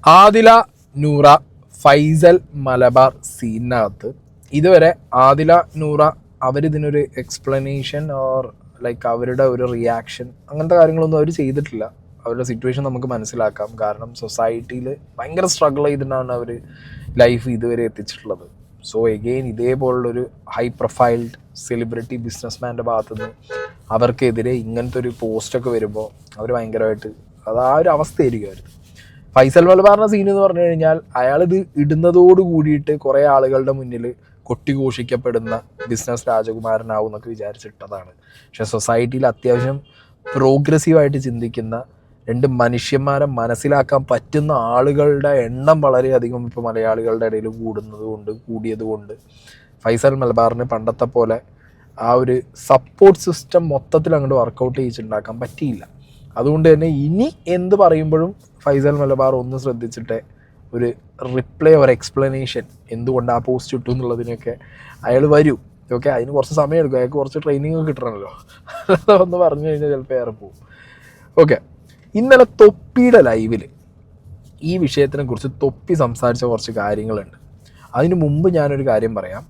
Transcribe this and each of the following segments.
ആദില നൂറ ഫൈസൽ മലബാർ സീനകത്ത് ഇതുവരെ ആദില നൂറ അവരിതിനൊരു എക്സ്പ്ലനേഷൻ ഓർ ലൈക്ക് അവരുടെ ഒരു റിയാക്ഷൻ അങ്ങനത്തെ കാര്യങ്ങളൊന്നും അവർ ചെയ്തിട്ടില്ല. അവരുടെ സിറ്റുവേഷൻ നമുക്ക് മനസ്സിലാക്കാം. കാരണം സൊസൈറ്റിയിൽ ഭയങ്കര സ്ട്രഗിൾ ചെയ്തിട്ടാണ് അവർ ലൈഫ് ഇതുവരെ എത്തിച്ചിട്ടുള്ളത്. So again ഇതേപോലുള്ളൊരു high profiled celebrity ബിസിനസ്മാൻ്റെ ഭാഗത്തുനിന്ന് അവർക്കെതിരെ ഇങ്ങനത്തെ ഒരു പോസ്റ്റൊക്കെ വരുമ്പോൾ അവർ ഭയങ്കരമായിട്ട് അത് ആ ഒരു അവസ്ഥയായിരിക്കും. ഫൈസൽ മലബാറിൻ്റെ സീൻ എന്ന് പറഞ്ഞു കഴിഞ്ഞാൽ അയാളിത് ഇടുന്നതോട് കൂടിയിട്ട് കുറേ ആളുകളുടെ മുന്നിൽ കൊട്ടിഘോഷിക്കപ്പെടുന്ന ബിസിനസ് രാജകുമാരനാവും എന്നൊക്കെ വിചാരിച്ചിട്ടതാണ്. പക്ഷേ സൊസൈറ്റിയിൽ അത്യാവശ്യം പ്രോഗ്രസീവായിട്ട് ചിന്തിക്കുന്ന രണ്ട് മനുഷ്യന്മാരെ മനസ്സിലാക്കാൻ പറ്റുന്ന ആളുകളുടെ എണ്ണം വളരെയധികം ഇപ്പോൾ മലയാളികളുടെ ഇടയിൽ കൂടിയതുകൊണ്ട് ഫൈസൽ മലബാറിന് പണ്ടത്തെ പോലെ ആ ഒരു സപ്പോർട്ട് സിസ്റ്റം മൊത്തത്തിൽ അങ്ങോട്ട് വർക്കൗട്ട് ചെയ്യിച്ചുണ്ടാക്കാൻ പറ്റിയില്ല. അതുകൊണ്ട് തന്നെ ഇനി എന്ത് പറയുമ്പോഴും ഫൈസൽ മലബാർ ഒന്ന് ശ്രദ്ധിച്ചിട്ട് ഒരു റിപ്ലൈ ഒരു എക്സ്പ്ലനേഷൻ എന്തുകൊണ്ട് ആ പോസ്റ്റ് ഇട്ടു എന്നുള്ളതിനൊക്കെ അയാൾ വരും. ഓക്കെ, അതിന് കുറച്ച് സമയം എടുക്കും, അയാൾക്ക് കുറച്ച് ട്രെയിനിങ് കിട്ടണമല്ലോ. അല്ലാതെ ഒന്ന് പറഞ്ഞു കഴിഞ്ഞാൽ ചിലപ്പോൾ ഏറെ പോകും. ഓക്കെ, ഇന്നലെ തൊപ്പിയുടെ ലൈവിൽ ഈ വിഷയത്തിനെ കുറിച്ച് തൊപ്പി സംസാരിച്ച കുറച്ച് കാര്യങ്ങളുണ്ട്. അതിന് മുമ്പ് ഞാനൊരു കാര്യം പറയാം.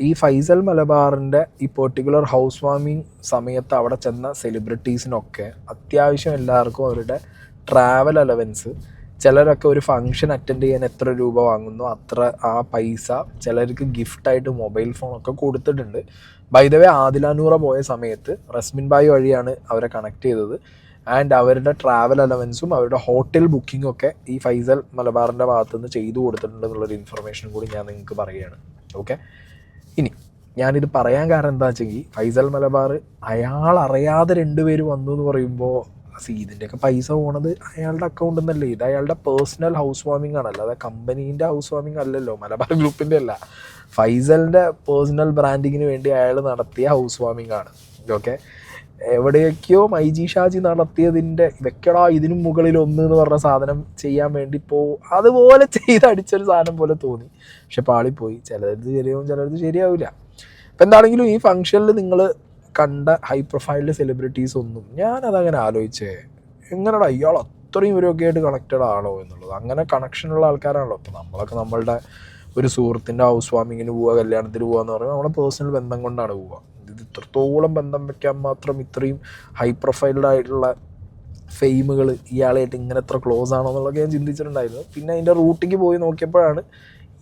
ഈ ഫൈസൽ മലബാറിൻ്റെ ഈ പെർട്ടിക്കുലർ ഹൗസ് വാമിങ് സമയത്ത് അവിടെ ചെന്ന സെലിബ്രിറ്റീസിനൊക്കെ അത്യാവശ്യം എല്ലാവർക്കും അവരുടെ ട്രാവൽ അലവൻസ്, ചിലരൊക്കെ ഒരു ഫംഗ്ഷൻ അറ്റൻഡ് ചെയ്യാൻ എത്ര രൂപ വാങ്ങുന്നു അത്ര ആ പൈസ ചിലർക്ക് ഗിഫ്റ്റായിട്ട് മൊബൈൽ ഫോണൊക്കെ കൊടുത്തിട്ടുണ്ട്. By the way Adila Noora പോയ സമയത്ത് റസ്മിൻ ബായ് വഴിയാണ് അവരെ കണക്ട് ചെയ്തത്. ആൻഡ് അവരുടെ ട്രാവൽ അലവൻസും അവരുടെ ഹോട്ടൽ ബുക്കിങ്ങും ഒക്കെ ഈ ഫൈസൽ മലബാറിൻ്റെ ഭാഗത്തുനിന്ന് ചെയ്തു കൊടുത്തിട്ടുണ്ട് എന്നുള്ളൊരു ഇൻഫർമേഷൻ കൂടി ഞാൻ നിങ്ങൾക്ക് പറയുകയാണ്. ഓക്കെ, ഇനി ഞാനിത് പറയാൻ കാരണം എന്താ വെച്ചെങ്കിൽ ഫൈസൽ മലബാർ അയാൾ അറിയാതെ രണ്ടുപേര് വന്നു എന്ന് പറയുമ്പോൾ ഇതിൻ്റെയൊക്കെ പൈസ പോണത് അയാളുടെ അക്കൗണ്ടിൽ നിന്നല്ലേ. ഇത് അയാളുടെ പേഴ്സണൽ ഹൗസ് വാമിംഗ് ആണല്ലോ, അതായത് കമ്പനീൻ്റെ ഹൗസ് വാമിംഗ് അല്ലല്ലോ, മലബാർ ഗ്രൂപ്പിൻ്റെ അല്ല. ഫൈസലിൻ്റെ പേഴ്സണൽ ബ്രാൻഡിങ്ങിന് വേണ്ടി അയാൾ നടത്തിയ ഹൗസ് വാമിംഗ് ആണ്. ഓക്കെ, എവിടെയൊക്കെയോ മൈജി ഷാജി നടത്തിയതിൻ്റെ വെക്കടാ ഇതിനും മുകളിൽ ഒന്ന് എന്ന് പറഞ്ഞ സാധനം ചെയ്യാൻ വേണ്ടി അതുപോലെ ചെയ്തടിച്ചൊരു സാധനം പോലെ തോന്നി. പക്ഷെ പാളിപ്പോയി. ചിലത് ശരിയാവും, ചിലത് ശരിയാവില്ല. അപ്പം എന്താണെങ്കിലും ഈ ഫംഗ്ഷനിൽ നിങ്ങൾ കണ്ട ഹൈ പ്രൊഫൈൽഡ് സെലിബ്രിറ്റീസ് ഒന്നും ഞാനതങ്ങനെ ആലോചിച്ചേ എങ്ങനെയാടാ ഇയാൾ അത്രയും ഇവരൊക്കെ ആയിട്ട് കണക്റ്റഡ് ആണോ എന്നുള്ളത്. അങ്ങനെ കണക്ഷനുള്ള ആൾക്കാരാണല്ലോ. ഇപ്പോൾ നമ്മളൊക്കെ നമ്മളുടെ ഒരു സുഹൃത്തിൻ്റെ ഹൗസ് വാമിങ്ങിന് പോവുക, കല്യാണത്തിന് പോകുക എന്ന് പറയുമ്പോൾ നമ്മുടെ പേഴ്സണൽ ബന്ധം കൊണ്ടാണ് പോവുക. ഇത് ഇത്രത്തോളം ബന്ധം വയ്ക്കാൻ മാത്രം ഇത്രയും ഹൈ പ്രൊഫൈൽഡ് ആയിട്ടുള്ള ഫെയിമുകൾ ഇയാളായിട്ട് ഇങ്ങനെ എത്ര ക്ലോസ് ആണോ എന്നുള്ളതൊക്കെ ഞാൻ ചിന്തിച്ചിട്ടുണ്ടായിരുന്നു. പിന്നെ അതിൻ്റെ റൂട്ടിക്ക് പോയി നോക്കിയപ്പോഴാണ്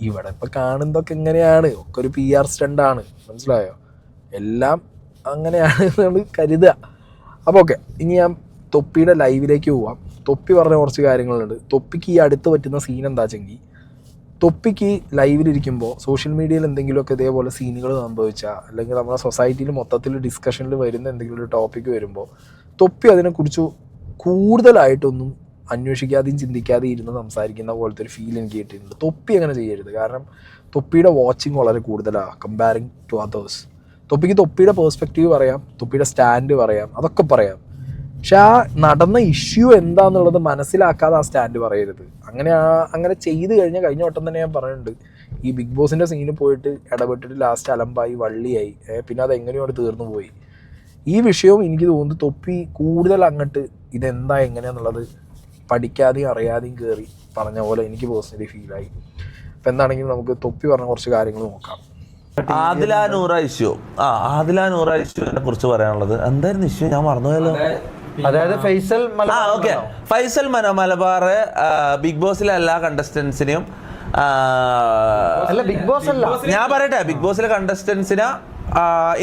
ഇവിടെ ഇപ്പോൾ കാണുന്നതൊക്കെ എങ്ങനെയാണ്, ഒക്കെ ഒരു PR സ്റ്റണ്ടാണ്. മനസ്സിലായോ? എല്ലാം അങ്ങനെയാണ് നമ്മൾ കരുതുക. അപ്പോൾ ഓക്കെ, ഇനി ഞാൻ തൊപ്പിയുടെ ലൈവിലേക്ക് പോവാം. തൊപ്പി പറഞ്ഞ കുറച്ച് കാര്യങ്ങളുണ്ട്. തൊപ്പിക്ക് ഈ അടുത്ത് പറ്റുന്ന സീൻ എന്താ വെച്ചെങ്കിൽ, തൊപ്പിക്ക് ലൈവിലിരിക്കുമ്പോൾ സോഷ്യൽ മീഡിയയിൽ എന്തെങ്കിലുമൊക്കെ ഇതേപോലെ സീനുകൾ സംഭവിച്ചാൽ അല്ലെങ്കിൽ നമ്മുടെ സൊസൈറ്റിയിൽ മൊത്തത്തിൽ ഡിസ്കഷനിൽ വരുന്ന എന്തെങ്കിലും ഒരു ടോപ്പിക്ക് വരുമ്പോൾ തൊപ്പി അതിനെക്കുറിച്ച് കൂടുതലായിട്ടൊന്നും അന്വേഷിക്കാതെയും ചിന്തിക്കാതെയും ഇരുന്ന് സംസാരിക്കുന്ന പോലത്തെ ഒരു ഫീൽ എനിക്ക് കിട്ടിയിട്ടുണ്ട്. തൊപ്പി അങ്ങനെ ചെയ്യരുത്. കാരണം തൊപ്പിയുടെ വാച്ചിങ് വളരെ കൂടുതലാണ് കമ്പാരിങ് ടു അതേഴ്സ്. തൊപ്പിക്ക് തൊപ്പിയുടെ പേഴ്സ്പെക്റ്റീവ് പറയാം, തൊപ്പിയുടെ സ്റ്റാൻഡ് പറയാം, അതൊക്കെ പറയാം. പക്ഷെ ആ നടന്ന ഇഷ്യൂ എന്താണെന്നുള്ളത് മനസ്സിലാക്കാതെ ആ സ്റ്റാൻഡ് പറയരുത്. അങ്ങനെ ചെയ്ത് കഴിഞ്ഞ വട്ടം തന്നെ ഞാൻ പറയുന്നുണ്ട്, ഈ ബിഗ് ബോസിൻ്റെ സീനിൽ പോയിട്ട് ഇടപെട്ടിട്ട് ലാസ്റ്റ് അലമ്പായി വള്ളിയായി, പിന്നെ അത് എങ്ങനെയോ തീർന്നു പോയി. ഈ വിഷയവും എനിക്ക് തോന്നുന്നു തൊപ്പി കൂടുതൽ അങ്ങോട്ട് ഇതെന്താ എങ്ങനെയാന്നുള്ളത് പഠിക്കാതെയും അറിയാതെയും കയറി പറഞ്ഞ പോലെ എനിക്ക് പേഴ്സണലി ഫീലായി. അപ്പം എന്താണെങ്കിലും നമുക്ക് തൊപ്പി പറഞ്ഞ കുറച്ച് കാര്യങ്ങൾ നോക്കാം. ആദില നൂറ ഇഷ്യൂ ഇഷ്യൂവിനെ കുറിച്ച് പറയാനുള്ളത് എന്തായിരുന്നു ഇഷ്യൂ? ഞാൻ മറന്നുപോയല്ലോ. അതായത് ഫൈസൽ മലബാർ ബിഗ് ബോസിലെ എല്ലാ കണ്ടസ്റ്റൻസിനെയും അല്ല, ബിഗ് ബോസ് അല്ല, ഞാൻ പറയട്ടെ, ബിഗ് ബോസിലെ കണ്ടസ്റ്റൻസിനെ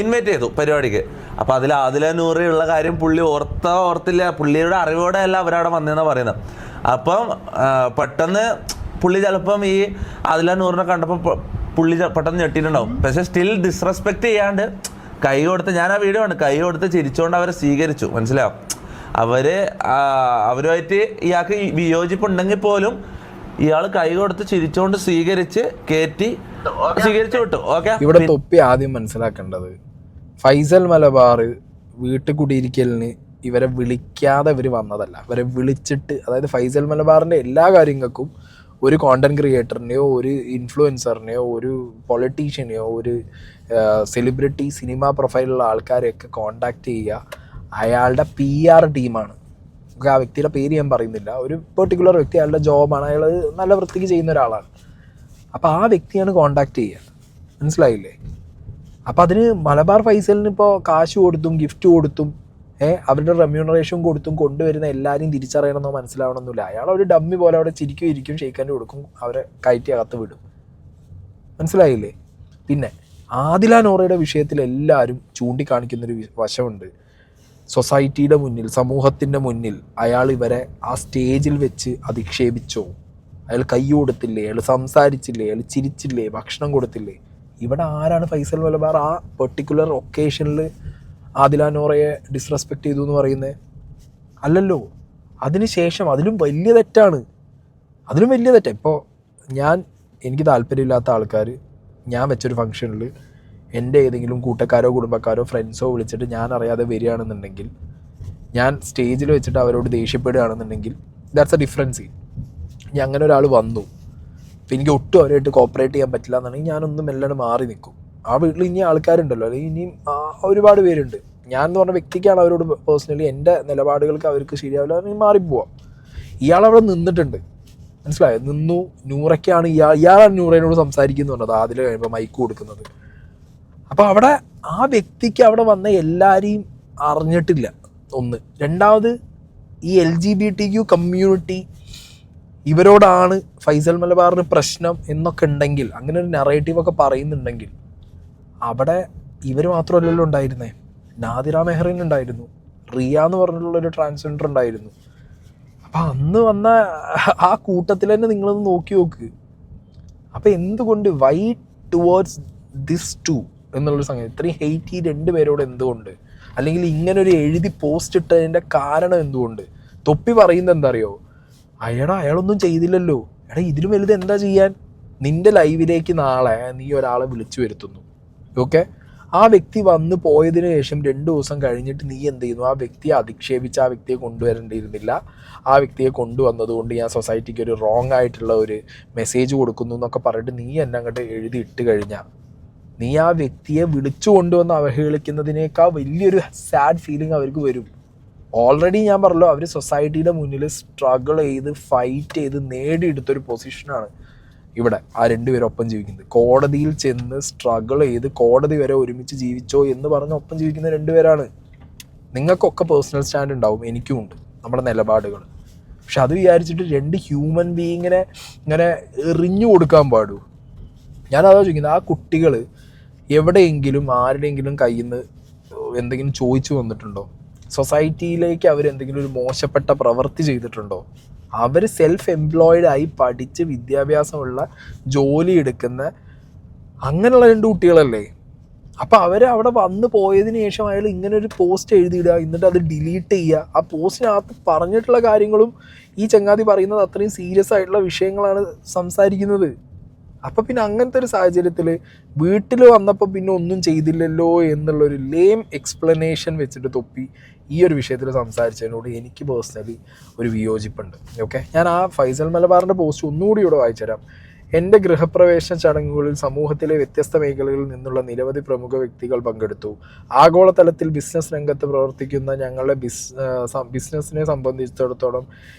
ഇൻവൈറ്റ് ചെയ്തു പരിപാടിക്ക്. അപ്പൊ അതിൽ ആദില നൂറയുള്ള കാര്യം പുള്ളി ഓർത്തില്ല, പുള്ളിയുടെ അറിവോടെ അല്ല അവരവിടെ വന്നതെന്നാണ് പറയുന്നത്. അപ്പം പെട്ടെന്ന് പുള്ളി ചിലപ്പം ഈ ആദില നൂറിനെ കണ്ടപ്പോൾ പുള്ളി പെട്ടെന്ന് ഞെട്ടിയിട്ടുണ്ടാവും. പക്ഷെ സ്റ്റിൽ ഡിസ്റെസ്പെക്ട് ചെയ്യാണ്ട് കൈ കൊടുത്ത്, ഞാൻ ആ വീഡിയോ ആണ്, കൈ കൊടുത്ത് ചിരിച്ചുകൊണ്ട് അവരെ സ്വീകരിച്ചു. മനസ്സിലാവും? അവരുമായിട്ട് ഇയാൾക്ക് വിയോജിപ്പുണ്ടെങ്കിൽ പോലും ഇയാൾ കൈ കൊടുത്ത് ചിരിച്ചുകൊണ്ട് സ്വീകരിച്ച് വിട്ടു. ഓക്കെ, ഇവിടെ തൊപ്പി ആദ്യം മനസ്സിലാക്കേണ്ടത്, ഫൈസൽ മലബാർ വീട്ടിൽ കുടിയിരിക്കലിന് ഇവരെ വിളിക്കാതെ ഇവർ വന്നതല്ല, ഇവരെ വിളിച്ചിട്ട്, അതായത് ഫൈസൽ മലബാറിൻ്റെ എല്ലാ കാര്യങ്ങൾക്കും ഒരു കോണ്ടന്റ് ക്രിയേറ്ററിനെയോ ഒരു ഇൻഫ്ലുവൻസറിനെയോ ഒരു പൊളിറ്റീഷ്യനെയോ ഒരു സെലിബ്രിറ്റി സിനിമ പ്രൊഫൈലുള്ള ആൾക്കാരെയൊക്കെ കോണ്ടാക്ട് ചെയ്യുക അയാളുടെ PR ടീമാണ്. ഓക്കെ, ആ വ്യക്തിയുടെ പേര് ഞാൻ പറയുന്നില്ല, ഒരു പെർട്ടിക്കുലർ വ്യക്തി, അയാളുടെ ജോബാണ്, അയാൾ നല്ല വൃത്തിക്ക് ചെയ്യുന്ന ഒരാളാണ്. അപ്പോൾ ആ വ്യക്തിയാണ് കോണ്ടാക്ട് ചെയ്യുക, മനസ്സിലായില്ലേ? അപ്പോൾ അതിന് മലബാർ ഫൈസലിന് ഇപ്പോൾ കാശ് കൊടുത്തും ഗിഫ്റ്റ് കൊടുത്തും അവരുടെ റെമ്യൂണറേഷൻ കൊടുത്തും കൊണ്ടുവരുന്ന എല്ലാവരെയും തിരിച്ചറിയണമെന്നോ മനസ്സിലാവണമെന്നില്ല. അയാൾ ഒരു ഡമ്മി പോലെ അവിടെ ചിരിക്കും ഇരിക്കും, ഷെയ്ക്കാൻ്റെ കൊടുക്കും, അവരെ കയറ്റി അകത്ത് വിടും. മനസ്സിലായില്ലേ? പിന്നെ ആദില നോറയുടെ വിഷയത്തിൽ എല്ലാവരും ചൂണ്ടിക്കാണിക്കുന്നൊരു വശമുണ്ട്. സൊസൈറ്റിയുടെ മുന്നിൽ, സമൂഹത്തിൻ്റെ മുന്നിൽ അയാൾ ഇവരെ ആ സ്റ്റേജിൽ വെച്ച് അധിക്ഷേപിച്ചോ, അയാൾ കൈ കൊടുത്തില്ലേ, അയാൾ സംസാരിച്ചില്ലേ, അയാൾ ചിരിച്ചില്ലേ, ഭക്ഷണം കൊടുത്തില്ലേ? ഇവിടെ ആരാണ് ഫൈസൽ മലബാർ ആ പെർട്ടിക്കുലർ ഒക്കേഷനിൽ ആദില നോറയെ ഡിസ്റെസ്പെക്റ്റ് ചെയ്തു എന്ന് പറയുന്നത്? അല്ലല്ലോ. അതിനുശേഷം അതിലും വലിയ തെറ്റാണ്, അതിലും വലിയ തെറ്റാണ്. ഇപ്പോൾ എനിക്ക് താല്പര്യമില്ലാത്ത ആൾക്കാർ ഞാൻ വെച്ചൊരു ഫംഗ്ഷനിൽ എൻ്റെ ഏതെങ്കിലും കൂട്ടക്കാരോ കുടുംബക്കാരോ ഫ്രണ്ട്സോ വിളിച്ചിട്ട് ഞാൻ അറിയാതെ വരികയാണെന്നുണ്ടെങ്കിൽ, ഞാൻ സ്റ്റേജിൽ വെച്ചിട്ട് അവരോട് ദേഷ്യപ്പെടുകയാണെന്നുണ്ടെങ്കിൽ, ദാറ്റ്സ് എ ഡിഫറൻസ് സീൻ. ഇനി അങ്ങനെ ഒരാൾ വന്നു, അപ്പോൾ എനിക്ക് ഒട്ടും അവരായിട്ട് കോപ്പറേറ്റ് ചെയ്യാൻ പറ്റില്ല എന്നുണ്ടെങ്കിൽ ഞാനൊന്നും മെല്ലാണ് മാറി നിൽക്കും. ആ വീട്ടിൽ ഇനി ആൾക്കാരുണ്ടല്ലോ, അല്ലെങ്കിൽ ഇനിയും ഒരുപാട് പേരുണ്ട്. ഞാൻ എന്ന് പറഞ്ഞ വ്യക്തിക്കാണ് അവരോട് പേഴ്സണലി എൻ്റെ നിലപാടുകൾക്ക് അവർക്ക് ശരിയാവില്ല, അല്ലെങ്കിൽ മാറിപ്പോവാം. ഇയാളവിടെ നിന്നിട്ടുണ്ട്, മനസ്സിലായോ? നിന്നു. നൂറയ്ക്കാണ് ഇയാളാണ് നൂറേനോട് സംസാരിക്കുന്നു പറഞ്ഞത് അതിൽ കഴിയുമ്പോൾ മൈക്ക് കൊടുക്കുന്നത്. അപ്പോൾ അവിടെ ആ വ്യക്തിക്ക് അവിടെ വന്ന എല്ലാവരെയും അറിഞ്ഞിട്ടില്ല, ഒന്ന്. രണ്ടാമത് ഈ LGBTQ കമ്മ്യൂണിറ്റി ഇവരോടാണ് ഫൈസൽ മലബാറിന് പ്രശ്നം എന്നൊക്കെ ഉണ്ടെങ്കിൽ, അങ്ങനെ ഒരു നറേറ്റീവൊക്കെ പറയുന്നുണ്ടെങ്കിൽ, അവിടെ ഇവർ മാത്രമല്ലല്ലോ ഉണ്ടായിരുന്നേ. നാദിറ മെഹ്റിൻ ഉണ്ടായിരുന്നു, റിയ എന്ന് പറഞ്ഞിട്ടുള്ളൊരു ട്രാൻസ്ജെൻഡർ ഉണ്ടായിരുന്നു. അപ്പം അന്ന് വന്ന ആ കൂട്ടത്തിൽ തന്നെ നിങ്ങളൊന്ന് നോക്കി നോക്ക്. അപ്പം എന്തുകൊണ്ട് വൈ ടുവേർഡ്സ് ദിസ് ടു എന്നുള്ളൊരു സംഗതി, ഇത്രയും ഹെയ്റ്റ് ഈ രണ്ടുപേരോട് എന്തുകൊണ്ട്? അല്ലെങ്കിൽ ഇങ്ങനെ ഒരു എഴുതി പോസ്റ്റ് ഇട്ടതിൻ്റെ കാരണം എന്തുകൊണ്ട്? തൊപ്പി പറയുന്നത് എന്താ അറിയോ? അയാളൊന്നും ചെയ്തില്ലല്ലോ. ഇതിലും വലുത് എന്താ ചെയ്യാൻ? നിൻ്റെ ലൈവിലേക്ക് നാളെ നീ ഒരാളെ വിളിച്ചു വരുത്തുന്നു, ഓക്കെ? ആ വ്യക്തി വന്ന് പോയതിനു ശേഷം 2 ദിവസം കഴിഞ്ഞിട്ട് നീ എന്ത് ചെയ്യുന്നു? ആ വ്യക്തിയെ അധിക്ഷേപിച്ച് ആ വ്യക്തിയെ കൊണ്ടുവരേണ്ടിയിരുന്നില്ല, ആ വ്യക്തിയെ കൊണ്ടുവന്നതുകൊണ്ട് ഞാൻ സൊസൈറ്റിക്ക് ഒരു റോങ് ആയിട്ടുള്ള ഒരു മെസ്സേജ് കൊടുക്കുന്നു എന്നൊക്കെ പറഞ്ഞിട്ട് നീ എന്നെ അങ്ങോട്ട് എഴുതി ഇട്ട് കഴിഞ്ഞാൽ, നീ ആ വ്യക്തിയെ വിളിച്ചു കൊണ്ടുവന്ന് അവഹേളിക്കുന്നതിനേക്കാൾ വലിയൊരു സാഡ് ഫീലിംഗ് അവർക്ക് വരും. ഓൾറെഡി ഞാൻ പറഞ്ഞല്ലോ, അവർ സൊസൈറ്റിയുടെ മുന്നിൽ സ്ട്രഗിൾ ചെയ്ത് ഫൈറ്റ് ചെയ്ത് നേടിയെടുത്തൊരു പൊസിഷനാണ് ഇവിടെ ആ 2 പേരും ഒപ്പം ജീവിക്കുന്നത്. കോടതിയിൽ ചെന്ന് സ്ട്രഗിൾ ചെയ്ത് കോടതി വരെ ഒരുമിച്ച് ജീവിച്ചോ എന്ന് പറഞ്ഞ് ഒപ്പം ജീവിക്കുന്ന 2 പേരാണ്. നിങ്ങൾക്കൊക്കെ പേഴ്സണൽ സ്റ്റാൻഡ് ഉണ്ടാവും, എനിക്കും ഉണ്ട് നമ്മുടെ നിലപാടുകൾ. പക്ഷെ അത് വിചാരിച്ചിട്ട് 2 ഹ്യൂമൻ ബീയിങ്ങിനെ ഇങ്ങനെ എറിഞ്ഞു കൊടുക്കാൻ പാടൂ. ഞാനതാ ചോദിക്കുന്നത്, ആ കുട്ടികൾ എവിടെയെങ്കിലും ആരുടെയെങ്കിലും കയ്യിൽ നിന്ന് എന്തെങ്കിലും ചോദിച്ചു വന്നിട്ടുണ്ടോ? സൊസൈറ്റിയിലേക്ക് അവരെന്തെങ്കിലും ഒരു മോശപ്പെട്ട പ്രവൃത്തി ചെയ്തിട്ടുണ്ടോ? അവർ സെൽഫ് എംപ്ലോയിഡ് ആയി പഠിച്ച് വിദ്യാഭ്യാസമുള്ള ജോലി എടുക്കുന്ന അങ്ങനെയുള്ള 2 കുട്ടികളല്ലേ? അപ്പോൾ അവർ അവിടെ വന്ന് പോയതിന് ശേഷം അയാൾ ഇങ്ങനെ ഒരു പോസ്റ്റ് എഴുതിയിടുക, എന്നിട്ട് അത് ഡിലീറ്റ് ചെയ്യുക. ആ പോസ്റ്റിനകത്ത് പറഞ്ഞിട്ടുള്ള കാര്യങ്ങളും ഈ ചങ്ങാതി പറയുന്നത് അത്രയും സീരിയസ് ആയിട്ടുള്ള വിഷയങ്ങളാണ് സംസാരിക്കുന്നത്. അപ്പോൾ പിന്നെ അങ്ങനത്തെ ഒരു സാഹചര്യത്തിൽ വീട്ടിൽ വന്നപ്പോൾ പിന്നെ ഒന്നും ചെയ്തില്ലല്ലോ എന്നുള്ളൊരു ലേം എക്സ്പ്ലനേഷൻ വെച്ചിട്ട് തൊപ്പി ഈ ഒരു വിഷയത്തിൽ സംസാരിച്ചതിനോട് എനിക്ക് പേഴ്സണലി ഒരു വിയോജിപ്പുണ്ട്. ഓക്കെ, ഞാൻ ആ ഫൈസൽ മലബാറിൻ്റെ പോസ്റ്റ് ഒന്നുകൂടി ഇവിടെ വായിച്ചുതരാം. എൻ്റെ ഗൃഹപ്രവേശന ചടങ്ങുകളിൽ സമൂഹത്തിലെ വ്യത്യസ്ത മേഖലകളിൽ നിന്നുള്ള നിരവധി പ്രമുഖ വ്യക്തികൾ പങ്കെടുത്തു. ആഗോളതലത്തിൽ ബിസിനസ് രംഗത്ത് പ്രവർത്തിക്കുന്ന ഞങ്ങളുടെ ബിസിനസ്സിനെ സംബന്ധിച്ചിടത്തോളം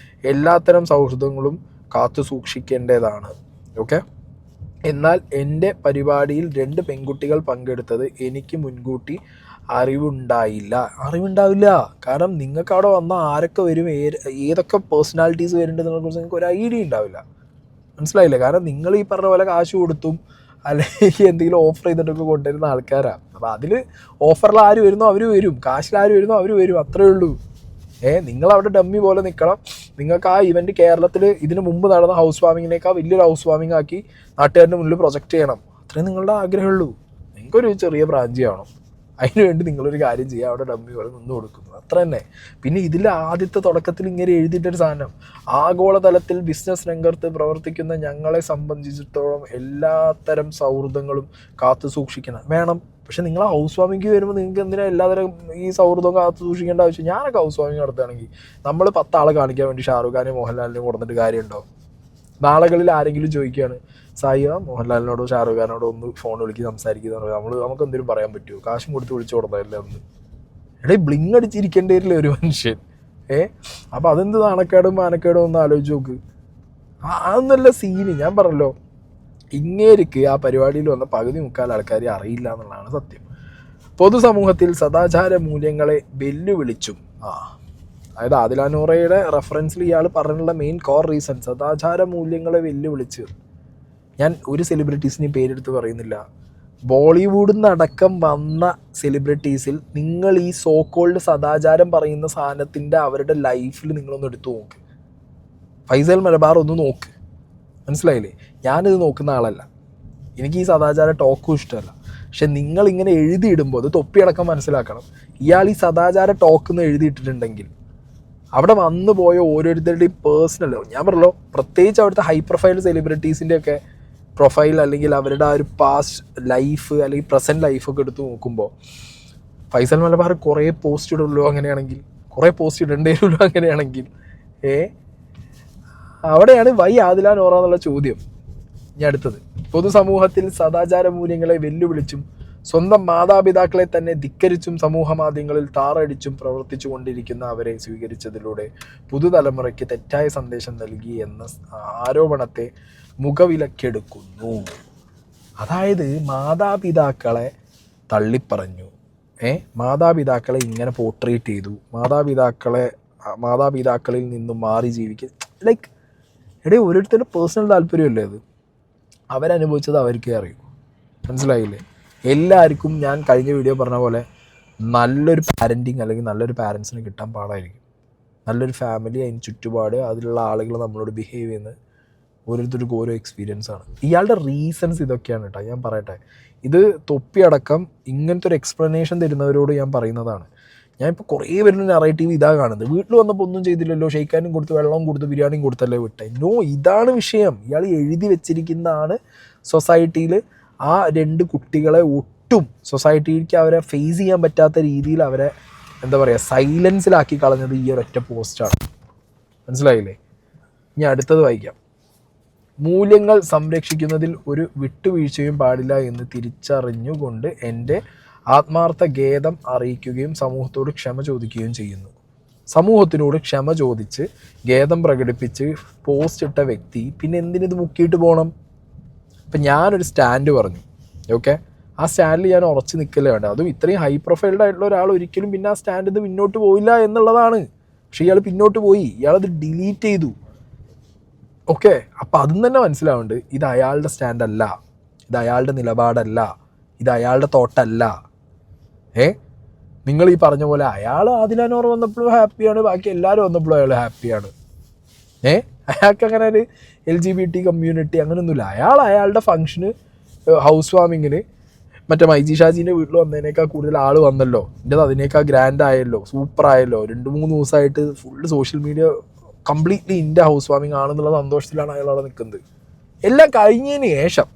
എല്ലാത്തരം സൗഹൃദങ്ങളും കാത്തു സൂക്ഷിക്കേണ്ടതാണ്. ഓക്കെ, എന്നാൽ എൻ്റെ പരിപാടിയിൽ 2 പെൺകുട്ടികൾ പങ്കെടുത്തത് എനിക്ക് മുൻകൂട്ടി അറിവുണ്ടാവില്ല. കാരണം നിങ്ങൾക്ക് അവിടെ വന്ന ആരൊക്കെ വരും, ഏതൊക്കെ പേഴ്സണാലിറ്റീസ് വരുന്നുണ്ടെന്നതിനെ കുറിച്ച് നിങ്ങൾക്ക് ഒരു ഐഡിയ ഉണ്ടാവില്ല. മനസ്സിലായില്ല? കാരണം നിങ്ങൾ ഈ പറഞ്ഞ പോലെ കാശ് കൊടുത്തും അല്ലെങ്കിൽ എന്തെങ്കിലും ഓഫർ ചെയ്തിട്ടൊക്കെ കൊണ്ടുവരുന്ന ആൾക്കാരാണ്. അപ്പോൾ അതിൽ ഓഫറിൽ ആര് വരുന്നോ അവർ വരും, കാശിൽ ആര് വരുന്നോ അവർ വരും, അത്രയേ ഉള്ളൂ. നിങ്ങളവിടെ ഡമ്മി പോലെ നിൽക്കണം. നിങ്ങൾക്ക് ആ ഇവൻറ്റ് കേരളത്തിൽ ഇതിന് മുമ്പ് നടന്ന ഹൗസ് വാമിങ്ങിനേക്കാൾ വലിയൊരു ഹൗസ് വാമിങ് ആക്കി നാട്ടുകാരുടെ മുന്നിൽ പ്രൊജക്റ്റ് ചെയ്യണം. അത്രയും നിങ്ങളുടെ ആഗ്രഹമുള്ളൂ. നിങ്ങൾക്കൊരു ചെറിയ ബ്രാഞ്ച് ചെയ്യണം, അതിനുവേണ്ടി നിങ്ങളൊരു കാര്യം ചെയ്യുക, അവിടെ ഡമ്മി പോലെ നിന്ന് കൊടുക്കുന്നു, അത്ര തന്നെ. പിന്നെ ഇതിൽ ആദ്യത്തെ തുടക്കത്തിൽ ഇങ്ങനെ എഴുതിയിട്ടൊരു സാധനം, ആഗോളതലത്തിൽ ബിസിനസ് രംഗത്ത് പ്രവർത്തിക്കുന്ന ഞങ്ങളെ സംബന്ധിച്ചിടത്തോളം എല്ലാത്തരം സൗഹൃദങ്ങളും കാത്തു സൂക്ഷിക്കണം വേണം. പക്ഷെ നിങ്ങൾ ഹൗസ് വാമിങ് വരുമ്പോൾ നിങ്ങൾക്ക് എന്തിനാ എല്ലാതരം ഈ സൗഹൃദവും കാത്തു സൂക്ഷിക്കേണ്ട ആവശ്യം? ഞാനൊക്കെ ഹൗസ് വാമിങ് നടത്തുകയാണെങ്കിൽ നമ്മൾ 10 ആളെ കാണിക്കാൻ വേണ്ടി ഷാറുഖ് ഖാനെയും മോഹൻലാലിനെയും കൊടുത്തിട്ട് കാര്യമുണ്ടോ? നാളുകളിൽ ആരെങ്കിലും ചോദിക്കുകയാണ്, സായിയ മോഹൻലാലിനോടോ ഷാറുഖ് ഖാനോടോ ഒന്ന് ഫോൺ വിളിച്ച് സംസാരിക്കുന്ന നമുക്ക് എന്തെങ്കിലും പറയാൻ പറ്റുമോ? കാശും കൊടുത്ത് വിളിച്ചു കൊടുത്തതല്ലേ ഒന്ന്. ബ്ലിങ് അടിച്ചിരിക്കേണ്ടി വരില്ല ഒരു മനുഷ്യൻ. അപ്പം അതെന്ത് നാണക്കേടും മാനക്കേടും ഒന്ന് ആലോചിച്ച് നോക്ക്. അതൊന്നല്ല സീന്. ഞാൻ പറഞ്ഞല്ലോ, ഇങ്ങേരിക്ക് ആ പരിപാടിയിൽ വന്ന പകുതി മുക്കാൽ ആൾക്കാർ അറിയില്ല എന്നുള്ളതാണ് സത്യം. പൊതുസമൂഹത്തിൽ സദാചാര മൂല്യങ്ങളെ വെല്ലുവിളിച്ചും അതായത് ആദില നൂറയുടെ റെഫറൻസിൽ ഇയാൾ പറഞ്ഞുള്ള മെയിൻ കോർ റീസൺ സദാചാര മൂല്യങ്ങളെ വെല്ലുവിളിച്ച്. ഞാൻ ഒരു സെലിബ്രിറ്റീസിനെയും പേരെടുത്ത് പറയുന്നില്ല. ബോളിവുഡിൽ നിന്നടക്കം വന്ന സെലിബ്രിറ്റീസിൽ നിങ്ങൾ ഈ സോ കോൾഡ് സദാചാരം പറയുന്ന സാധനത്തിൻ്റെ അവരുടെ ലൈഫിൽ നിങ്ങളൊന്ന് എടുത്തു നോക്ക്. ഫൈസൽ മലബാർ ഒന്ന് നോക്ക്, മനസ്സിലായില്ലേ? ഞാനിത് നോക്കുന്ന ആളല്ല, എനിക്ക് ഈ സദാചാര ടോക്കും ഇഷ്ടമല്ല. പക്ഷെ നിങ്ങളിങ്ങനെ എഴുതിയിടുമ്പോൾ അത് തൊപ്പിയടക്കം മനസ്സിലാക്കണം. ഇയാൾ ഈ സദാചാര ടോക്ക് എന്ന് എഴുതിയിട്ടിട്ടുണ്ടെങ്കിൽ അവിടെ വന്നു പോയ ഓരോരുത്തരുടെയും പേഴ്സണൽ, ഞാൻ പറഞ്ഞല്ലോ, പ്രത്യേകിച്ച് അവിടുത്തെ ഹൈ പ്രൊഫൈൽ സെലിബ്രിറ്റീസിൻ്റെ ഒക്കെ പ്രൊഫൈൽ അല്ലെങ്കിൽ അവരുടെ ആ ഒരു പാസ്റ്റ് ലൈഫ് അല്ലെങ്കിൽ പ്രസൻറ്റ് ലൈഫൊക്കെ എടുത്ത് നോക്കുമ്പോൾ ഫൈസൽ മലബാർ കുറേ പോസ്റ്റ് ഇടുള്ളൂ. അങ്ങനെയാണെങ്കിൽ കുറേ പോസ്റ്റ് ഇടേണ്ടി വരുള്ളൂ. അങ്ങനെയാണെങ്കിൽ അവിടെയാണ് വൈ ആദില നൂറ എന്നുള്ള ചോദ്യം. ഇനി അടുത്തത്, പൊതുസമൂഹത്തിൽ സദാചാര മൂല്യങ്ങളെ വെല്ലുവിളിച്ചും സ്വന്തം മാതാപിതാക്കളെ തന്നെ ധിക്കരിച്ചും സമൂഹ മാധ്യമങ്ങളിൽ താറടിച്ചും പ്രവർത്തിച്ചു കൊണ്ടിരിക്കുന്ന അവരെ സ്വീകരിച്ചതിലൂടെ പുതുതലമുറയ്ക്ക് തെറ്റായ സന്ദേശം നൽകി എന്ന ആരോപണത്തെ മുഖവിലക്കെടുക്കുന്നു. അതായത് മാതാപിതാക്കളെ തള്ളിപ്പറഞ്ഞു, മാതാപിതാക്കളെ ഇങ്ങനെ പോർട്രേറ്റ് ചെയ്തു, മാതാപിതാക്കളിൽ നിന്നും മാറി ജീവിക്കുക. ലൈക്ക് ഓരോരുത്തരുടെ പേഴ്സണൽ താല്പര്യമല്ലേ അത്, അവരനുഭവിച്ചത് അവർക്കേ അറിയൂ. മനസ്സിലായില്ലേ? എല്ലാവർക്കും ഞാൻ കഴിഞ്ഞ വീഡിയോ പറഞ്ഞ പോലെ നല്ലൊരു പാരൻറ്റിങ് അല്ലെങ്കിൽ നല്ലൊരു പാരൻസിന് കിട്ടാൻ പാടായിരിക്കും. നല്ലൊരു ഫാമിലി, അതിന് ചുറ്റുപാട്, അതിലുള്ള ആളുകൾ നമ്മളോട് ബിഹേവ് ചെയ്യുന്നത് ഓരോരുത്തർക്കും ഓരോ എക്സ്പീരിയൻസ് ആണ്. ഇയാളുടെ റീസൺസ് ഇതൊക്കെയാണ് കേട്ടോ. ഞാൻ പറയട്ടെ, ഇത് തൊപ്പിയടക്കം ഇങ്ങനത്തെ ഒരു എക്സ്പ്ലനേഷൻ തരുന്നവരോട് ഞാൻ പറയുന്നതാണ്. ഞാനിപ്പോൾ കുറേ പേരുടെ നറേറ്റീവ് ഇതാ കാണുന്നത്, വീട്ടിൽ വന്നപ്പോൾ ഒന്നും ചെയ്തില്ലല്ലോ, ഷെയ്ക്കാനും കൊടുത്ത് വെള്ളവും കൊടുത്ത് ബിരിയാണിയും കൊടുത്തല്ലേ വിട്ടെ. നോ, ഇതാണ് വിഷയം. ഇയാൾ എഴുതി വെച്ചിരിക്കുന്നതാണ് സൊസൈറ്റിയിൽ ആ 2 കുട്ടികളെ ഒട്ടും സൊസൈറ്റിക്ക് അവരെ ഫേസ് ചെയ്യാൻ പറ്റാത്ത രീതിയിൽ അവരെ എന്താ പറയുക സൈലൻസിലാക്കി കളഞ്ഞത് ഈ ഒരൊറ്റ പോസ്റ്റാണ്. മനസ്സിലായില്ലേ? ഇനി അടുത്തത് വായിക്കാം. മൂല്യങ്ങൾ സംരക്ഷിക്കുന്നതിൽ ഒരു വിട്ടുവീഴ്ചയും പാടില്ല എന്ന് തിരിച്ചറിഞ്ഞുകൊണ്ട് എൻ്റെ ആത്മാർത്ഥ ഖേദം അറിയിക്കുകയും സമൂഹത്തോട് ക്ഷമ ചോദിക്കുകയും ചെയ്യുന്നു. സമൂഹത്തിനോട് ക്ഷമ ചോദിച്ച് ഖേദം പ്രകടിപ്പിച്ച് പോസ്റ്റ് ഇട്ട വ്യക്തി പിന്നെ എന്തിനിത് മുക്കിയിട്ട് പോകണം? ഇപ്പം ഞാനൊരു സ്റ്റാൻഡ് പറഞ്ഞു, ഓക്കെ, ആ സ്റ്റാൻഡിൽ ഞാൻ ഉറച്ച് നിൽക്കലേ വേണ്ട. അതും ഇത്രയും ഹൈ പ്രൊഫൈൽഡ് ആയിട്ടുള്ള ഒരാൾ ഒരിക്കലും പിന്നെ ആ സ്റ്റാൻഡിൽ നിന്ന് പിന്നോട്ട് പോയില്ല എന്നുള്ളതാണ്. പക്ഷെ ഇയാൾ പിന്നോട്ട് പോയി, ഇയാളത് ഡിലീറ്റ് ചെയ്തു. ഓക്കെ, അപ്പം അതും തന്നെ മനസ്സിലാവുന്നുണ്ട് ഇത് അയാളുടെ സ്റ്റാൻഡല്ല, ഇത് അയാളുടെ നിലപാടല്ല, ഇത് അയാളുടെ തോട്ടല്ല. നിങ്ങൾ ഈ പറഞ്ഞ പോലെ അയാൾ ആദില നൂറ വന്നപ്പോഴും ഹാപ്പിയാണ്, ബാക്കി എല്ലാവരും വന്നപ്പോഴും അയാൾ ഹാപ്പിയാണ്. അയാൾക്ക് അങ്ങനെ ഒരു LGBT കമ്മ്യൂണിറ്റി അങ്ങനെയൊന്നുമില്ല. അയാളുടെ ഫംഗ്ഷന് ഹൗസ് വാമിങ്ങിന് മറ്റേ മൈജി ഷാജീൻ്റെ വീട്ടിൽ വന്നതിനേക്കാൾ കൂടുതൽ ആൾ വന്നല്ലോ, എൻ്റെ അതിനേക്കാൾ ഗ്രാൻഡ് ആയല്ലോ, സൂപ്പർ ആയല്ലോ. 2-3 ദിവസമായിട്ട് ഫുള്ള് സോഷ്യൽ മീഡിയ കംപ്ലീറ്റ്ലി എൻ്റെ ഹൗസ് വാമിങ് ആണെന്നുള്ള സന്തോഷത്തിലാണ് അയാൾ അവിടെ നിൽക്കുന്നത്. എല്ലാം കഴിഞ്ഞതിന് ശേഷം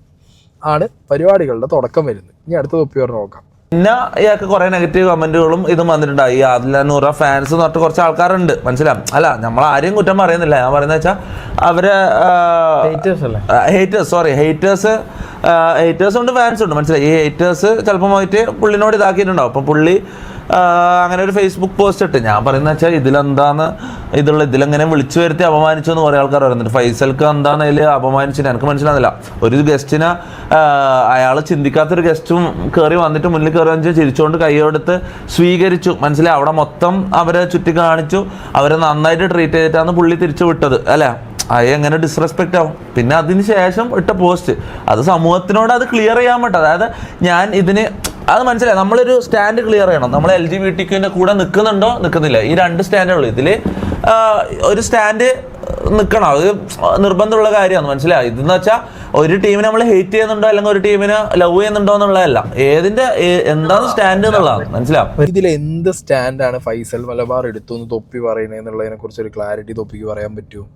ആണ് പരിപാടികളുടെ തുടക്കം വരുന്നത്. ഇനി അടുത്ത തൊപ്പി പറഞ്ഞ് നോക്കാം. പിന്നെ ഇയാൾക്ക് കുറെ നെഗറ്റീവ് കമന്റുകളും ഇതും വന്നിട്ടുണ്ടായി. ഈ ആദില നൂറ ഫാൻസ് എന്ന് പറഞ്ഞിട്ട് കുറച്ച് ആൾക്കാരുണ്ട്, മനസ്സിലാവും. അല്ല, നമ്മൾ ആരെയും കുറ്റം പറയുന്നില്ല. ഞാൻ പറയുന്നത് വെച്ചാൽ അവര് ഹേറ്റേഴ്സ് ഉണ്ട്, ഫാൻസ് ഉണ്ട്, മനസ്സിലായി. ഈ ഹേറ്റേഴ്സ് ചിലപ്പോൾ പോയിട്ട് പുള്ളിനോട് ഇതാക്കിയിട്ടുണ്ടാവും. അപ്പം പുള്ളി അങ്ങനെ ഒരു ഫേസ്ബുക്ക് പോസ്റ്റ് ഇട്ട്, ഞാൻ പറയുന്നത് വെച്ചാൽ ഇതിലെങ്ങനെ വിളിച്ചു വരുത്തി അപമാനിച്ചു എന്ന് കുറേ ആൾക്കാർ പറയുന്നുണ്ട്. ഫൈസൽക്ക് എന്താണ് അതിൽ അപമാനിച്ചിട്ട് എനിക്ക് മനസ്സിലാകുന്നില്ല. ഒരു ഗസ്റ്റിനെ അയാൾ ചിന്തിക്കാത്തൊരു ഗസ്റ്റും കയറി വന്നിട്ട് മുന്നിൽ കയറി വന്നിട്ട് ചിരിച്ചുകൊണ്ട് കൈയോടുത്ത് സ്വീകരിച്ചു, മനസ്സിലായി. അവിടെ മൊത്തം അവരെ ചുറ്റി കാണിച്ചു, അവരെ നന്നായിട്ട് ട്രീറ്റ് ചെയ്തിട്ടാണ് പുള്ളി തിരിച്ചു വിട്ടത്, അല്ലേ? എങ്ങനെ ഡിസ്റെസ്പെക്റ്റ് ആവും. പിന്നെ അതിന് ശേഷം ഇട്ട പോസ്റ്റ് അത് സമൂഹത്തിനോട് അത് ക്ലിയർ ചെയ്യാൻ പറ്റും. അതായത് ഞാൻ ഇതിന് അത് മനസ്സിലായി, നമ്മളൊരു സ്റ്റാൻഡ് ക്ലിയർ ചെയ്യണം. നമ്മൾ LGBTQൻ്റെ കൂടെ നിൽക്കുന്നുണ്ടോ നിൽക്കുന്നില്ല, ഈ 2 സ്റ്റാൻഡേ ഉള്ളൂ. ഇതിൽ ഒരു സ്റ്റാൻഡ് നിൽക്കണം, അത് നിർബന്ധമുള്ള കാര്യമാണ്, മനസ്സിലായി. ഇതെന്ന് വെച്ചാൽ ഒരു ടീമിനെ നമ്മൾ ഹേറ്റ് ചെയ്യുന്നുണ്ടോ അല്ലെങ്കിൽ ഒരു ടീമിനെ ലവ് ചെയ്യുന്നുണ്ടോ എന്നുള്ളതല്ല, എന്താണ് സ്റ്റാൻഡ് എന്നുള്ളതാണ്, മനസ്സിലാവും. ഇതിൽ എന്ത് സ്റ്റാൻഡാണ് ഫൈസൽ മലബാർ എടുത്തു എന്ന് തൊപ്പി പറയുന്നത് എന്നുള്ളതിനെ കുറിച്ചൊരു ക്ലാരിറ്റി തൊപ്പിക്ക് പറയാൻ പറ്റുമോ?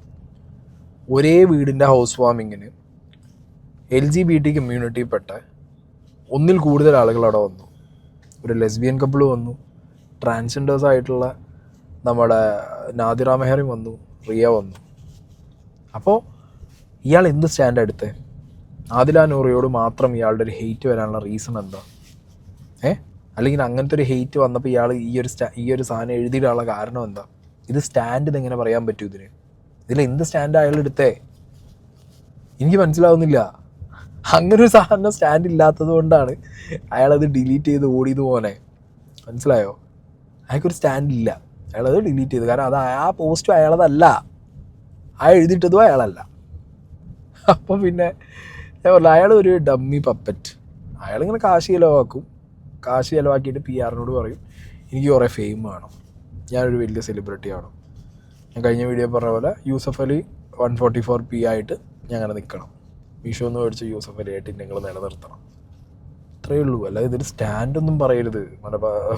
ഒരേ വീടിൻ്റെ ഹൗസ് വാമിങ്ങിന് LGBT കമ്മ്യൂണിറ്റിയിൽപ്പെട്ട 1-ൽ കൂടുതൽ ആളുകൾ അവിടെ വന്നു. ഒരു ലെസ്ബിയൻ കപ്പിൾ വന്നു, ട്രാൻസ്ജെൻഡേഴ്സ് ആയിട്ടുള്ള നമ്മുടെ നാദിറ മെഹറിൻ വന്നു, റിയ വന്നു. അപ്പോൾ ഇയാൾ എന്ത് സ്റ്റാൻഡ് എടുത്തേ? ആദില നൂറയോട് മാത്രം ഇയാളുടെ ഒരു ഹെയ്റ്റ് വരാനുള്ള റീസൺ എന്താ? അല്ലെങ്കിൽ അങ്ങനത്തെ ഒരു ഹെയ്റ്റ് വന്നപ്പോൾ ഇയാൾ ഈ ഒരു സാധനം എഴുതിയിടാനുള്ള കാരണം എന്താ? ഇത് സ്റ്റാൻഡ് ഇതെങ്ങനെ പറയാൻ പറ്റൂ ഇതിലെന്ത് സ്റ്റാൻഡ് അയാൾ എടുത്തേ? എനിക്ക് മനസ്സിലാവുന്നില്ല. അങ്ങനെ ഒരു സാധനം സ്റ്റാൻഡ് ഇല്ലാത്തത് കൊണ്ടാണ് അയാളത് ഡിലീറ്റ് ചെയ്ത് ഓടിയത് പോനെ. മനസ്സിലായോ? അയാൾക്കൊരു സ്റ്റാൻഡ് ഇല്ല, അയാളത് ഡിലീറ്റ് ചെയ്തു. കാരണം അത് ആ പോസ്റ്റും അയാളതല്ല, ആ എഴുതിയിട്ടതും അയാളല്ല. അപ്പം പിന്നെ ഞാൻ പറഞ്ഞില്ല, അയാളൊരു ഡമ്മി പപ്പറ്റ്. അയാളിങ്ങനെ കാശ് ചിലവാക്കും, കാശ് ചിലവാക്കിയിട്ട് PR പറയും എനിക്ക് കുറേ ഫെയിം വേണം, ഞാനൊരു വലിയ സെലിബ്രിറ്റി ആണോ. ഞാൻ കഴിഞ്ഞ വീഡിയോ പറഞ്ഞ പോലെ യൂസഫ് അലി 144p ആയിട്ട് ഞാൻ അങ്ങനെ നിൽക്കണം, മീഷോ എന്ന് മേടിച്ച യൂസഫ് അലി ആയിട്ട് നിങ്ങൾ നിലനിർത്തണം, അത്രയേ ഉള്ളൂ. അല്ലാതെ ഇതൊരു സ്റ്റാൻഡൊന്നും പറയരുത്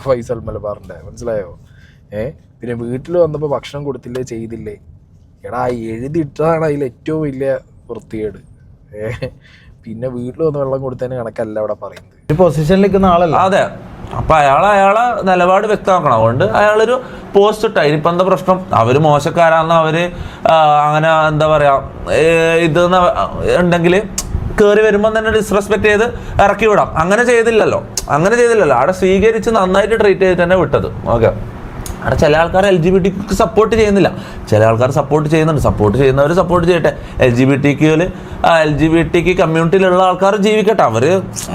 ഫൈസൽ മലബാറിൻ്റെ. മനസ്സിലായോ? പിന്നെ വീട്ടിൽ വന്നപ്പോൾ ഭക്ഷണം കൊടുത്തില്ലേ ചെയ്തില്ലേ, എടാ എഴുതിയിട്ടതാണ് അതിൽ ഏറ്റവും വലിയ വൃത്തികേട്. പിന്നെ വീട്ടിൽ വന്ന് വെള്ളം കൊടുത്തതിന് കണക്കല്ല അവിടെ പറയുന്നത്. ഒരു പൊസിഷനിൽ നിൽക്കുന്ന ആളല്ല. അതെ. അപ്പം അയാളെ നിലപാട് വ്യക്തമാക്കണം. അതുകൊണ്ട് അയാളൊരു പോസ്റ്റ് ഇട്ട. ഇനിയിപ്പോൾ എന്താ പ്രശ്നം? അവർ മോശക്കാരാന്ന് അവർ അങ്ങനെ എന്താ പറയുക ഇതെന്ന് ഉണ്ടെങ്കിൽ കയറി വരുമ്പോൾ തന്നെ ഡിസ്റെസ്പെക്ട് ചെയ്ത് ഇറക്കി വിടാം. അങ്ങനെ ചെയ്തില്ലല്ലോ. അവിടെ സ്വീകരിച്ച് നന്നായിട്ട് ട്രീറ്റ് ചെയ്തിട്ട് തന്നെ വിട്ടത്. ഓക്കെ. അവിടെ ചില ആൾക്കാർ LGBT സപ്പോർട്ട് ചെയ്യുന്നില്ല, ചില ആൾക്കാർ സപ്പോർട്ട് ചെയ്യുന്നുണ്ട്. സപ്പോർട്ട് ചെയ്യുന്നവർ സപ്പോർട്ട് ചെയ്യട്ടെ. LGBT കമ്മ്യൂണിറ്റിയിലുള്ള ആൾക്കാർ ജീവിക്കട്ടെ. അവർ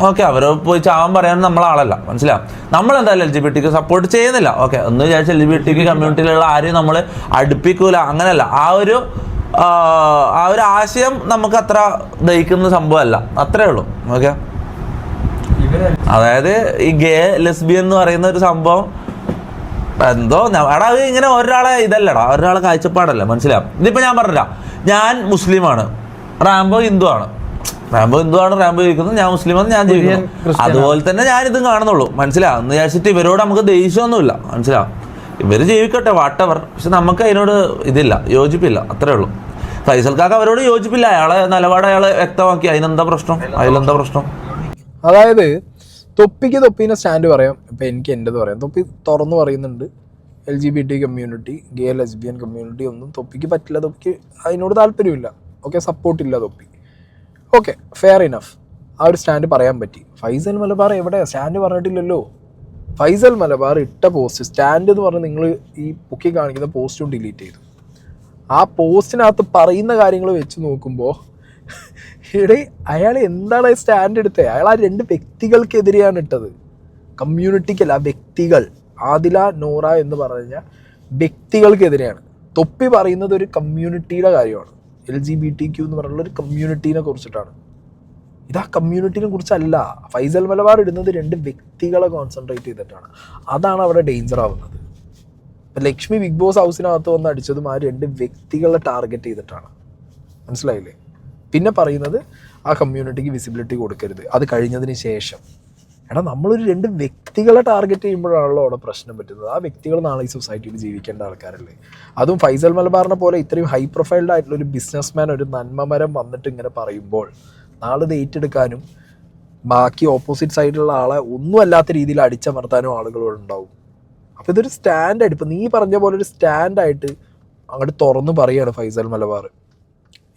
ഓക്കെ, അവർ പോയി ചാവാൻ പറയാൻ നമ്മളാളല്ല. മനസ്സിലാവും? നമ്മളെന്തായാലും LGBT സപ്പോർട്ട് ചെയ്യുന്നില്ല. ഓക്കെ, ഒന്ന് വിചാരിച്ച് LGBT കമ്മ്യൂണിറ്റിയിലുള്ള ആരെയും നമ്മൾ അടുപ്പിക്കൂല, അങ്ങനെയല്ല. ആ ഒരു ആശയം നമുക്ക് അത്ര ദഹിക്കുന്ന സംഭവമല്ല, അത്രേ ഉള്ളൂ. ഓക്കെ. അതായത് ഈ ഗേ ലെസ്ബിയൻ എന്ന് പറയുന്ന ഒരു സംഭവം എന്തോ എടാ അത് ഇങ്ങനെ ഒരാളെ ഇതല്ലടാ, ഒരാളെ കാഴ്ചപ്പാടല്ല. മനസ്സിലാവും? ഇതിപ്പോൾ ഞാൻ പറഞ്ഞില്ല, ഞാൻ മുസ്ലിമാണ്, റാംബോ ഹിന്ദുവാണ്, റാംബോ ജീവിക്കുന്നത്, ഞാൻ മുസ്ലിമാണ്, ഞാൻ ജീവിക്കുന്നു. അതുപോലെ തന്നെ ഞാനിതും കാണുന്നുള്ളൂ. മനസ്സിലാവും? എന്ന് വിചാരിച്ചിട്ട് ഇവരോട് നമുക്ക് ദേഷ്യമൊന്നുമില്ല. മനസ്സിലാവും? ഇവർ ജീവിക്കട്ടെ വാട്ടവർ. പക്ഷെ നമുക്ക് അതിനോട് ഇതില്ല, യോജിപ്പില്ല, അത്രേ ഉള്ളൂ. ഫൈസൽക്കാക്ക് അവരോട് യോജിപ്പില്ല. അയാളെ നിലപാട് അയാൾ വ്യക്തമാക്കി. അതിലെന്താ പ്രശ്നം? അതായത് തൊപ്പിനെ സ്റ്റാൻഡ് പറയാം. ഇപ്പം എനിക്ക് എൻ്റെത് പറയാം. തൊപ്പി തുറന്നു പറയുന്നുണ്ട് LGBT കമ്മ്യൂണിറ്റി, ഗേ ലെസ്ബിയൻ കമ്മ്യൂണിറ്റി ഒന്നും തൊപ്പിക്ക് പറ്റില്ല, തൊപ്പിക്ക് അതിനോട് താല്പര്യമില്ല. ഓക്കെ, സപ്പോർട്ടില്ല തൊപ്പി. Okay, fair enough. ആ ഒരു സ്റ്റാൻഡ് പറയാൻ പറ്റി. ഫൈസൽ മലബാർ എവിടെ സ്റ്റാൻഡ് പറഞ്ഞിട്ടില്ലല്ലോ. ഫൈസൽ മലബാർ ഇട്ട പോസ്റ്റ് സ്റ്റാൻഡ് എന്ന് പറഞ്ഞ് നിങ്ങൾ ഈ പൊക്കി കാണിക്കുന്ന പോസ്റ്റും ഡിലീറ്റ് ചെയ്തു. ആ പോസ്റ്റിനകത്ത് പറയുന്ന കാര്യങ്ങൾ വെച്ച് നോക്കുമ്പോൾ അയാൾ എന്താണ് സ്റ്റാൻഡ് എടുത്തത്? അയാൾ ആ 2 വ്യക്തികൾക്കെതിരെയാണ് ഇട്ടത്, കമ്മ്യൂണിറ്റിക്കല്ല. വ്യക്തികൾ, ആദില നൂറ എന്ന് പറഞ്ഞ വ്യക്തികൾക്കെതിരെയാണ്. തൊപ്പി പറയുന്നത് ഒരു കമ്മ്യൂണിറ്റിയുടെ കാര്യമാണ്, LGBTQ എന്ന് പറഞ്ഞുള്ള ഒരു കമ്മ്യൂണിറ്റീനെ കുറിച്ചിട്ടാണ്. ഇത് ആ കമ്മ്യൂണിറ്റിനെ കുറിച്ചല്ല. ഫൈസൽ മലബാർ ഇടുന്നത് 2 വ്യക്തികളെ കോൺസെൻട്രേറ്റ് ചെയ്തിട്ടാണ്. അതാണ് അവിടെ ഡേഞ്ചർ ആവുന്നത്. ലക്ഷ്മി ബിഗ് ബോസ് ഹൗസിനകത്ത് വന്ന് അടിച്ചതും ആ 2 വ്യക്തികളെ ടാർഗറ്റ് ചെയ്തിട്ടാണ്. മനസ്സിലായില്ലേ? പിന്നെ പറയുന്നത് ആ കമ്മ്യൂണിറ്റിക്ക് വിസിബിലിറ്റി കൊടുക്കരുത്, അത് കഴിഞ്ഞതിന് ശേഷം. എടാ, നമ്മളൊരു 2 വ്യക്തികളെ ടാർഗറ്റ് ചെയ്യുമ്പോഴാണല്ലോ അവിടെ പ്രശ്നം പറ്റുന്നത്. ആ വ്യക്തികൾ നാളെ ഈ സൊസൈറ്റിയിൽ ജീവിക്കേണ്ട ആൾക്കാരല്ലേ. അതും ഫൈസൽ മലബാറിനെ പോലെ ഇത്രയും ഹൈ പ്രൊഫൈൽഡ് ആയിട്ടുള്ള ഒരു ബിസിനസ്മാൻ, ഒരു നന്മമരം വന്നിട്ട് ഇങ്ങനെ പറയുമ്പോൾ നാളെ ഇത് ഏറ്റെടുക്കാനും ബാക്കി ഓപ്പോസിറ്റ് സൈഡിലുള്ള ആളെ ഒന്നും അല്ലാത്ത രീതിയിൽ അടിച്ചമർത്താനും ആളുകളുണ്ടാവും. അപ്പോൾ ഇതൊരു സ്റ്റാൻഡായിട്ട്, ഇപ്പം നീ പറഞ്ഞ പോലെ ഒരു സ്റ്റാൻഡായിട്ട് അങ്ങോട്ട് തുറന്ന് പറയുകയാണ് ഫൈസൽ മലബാർ.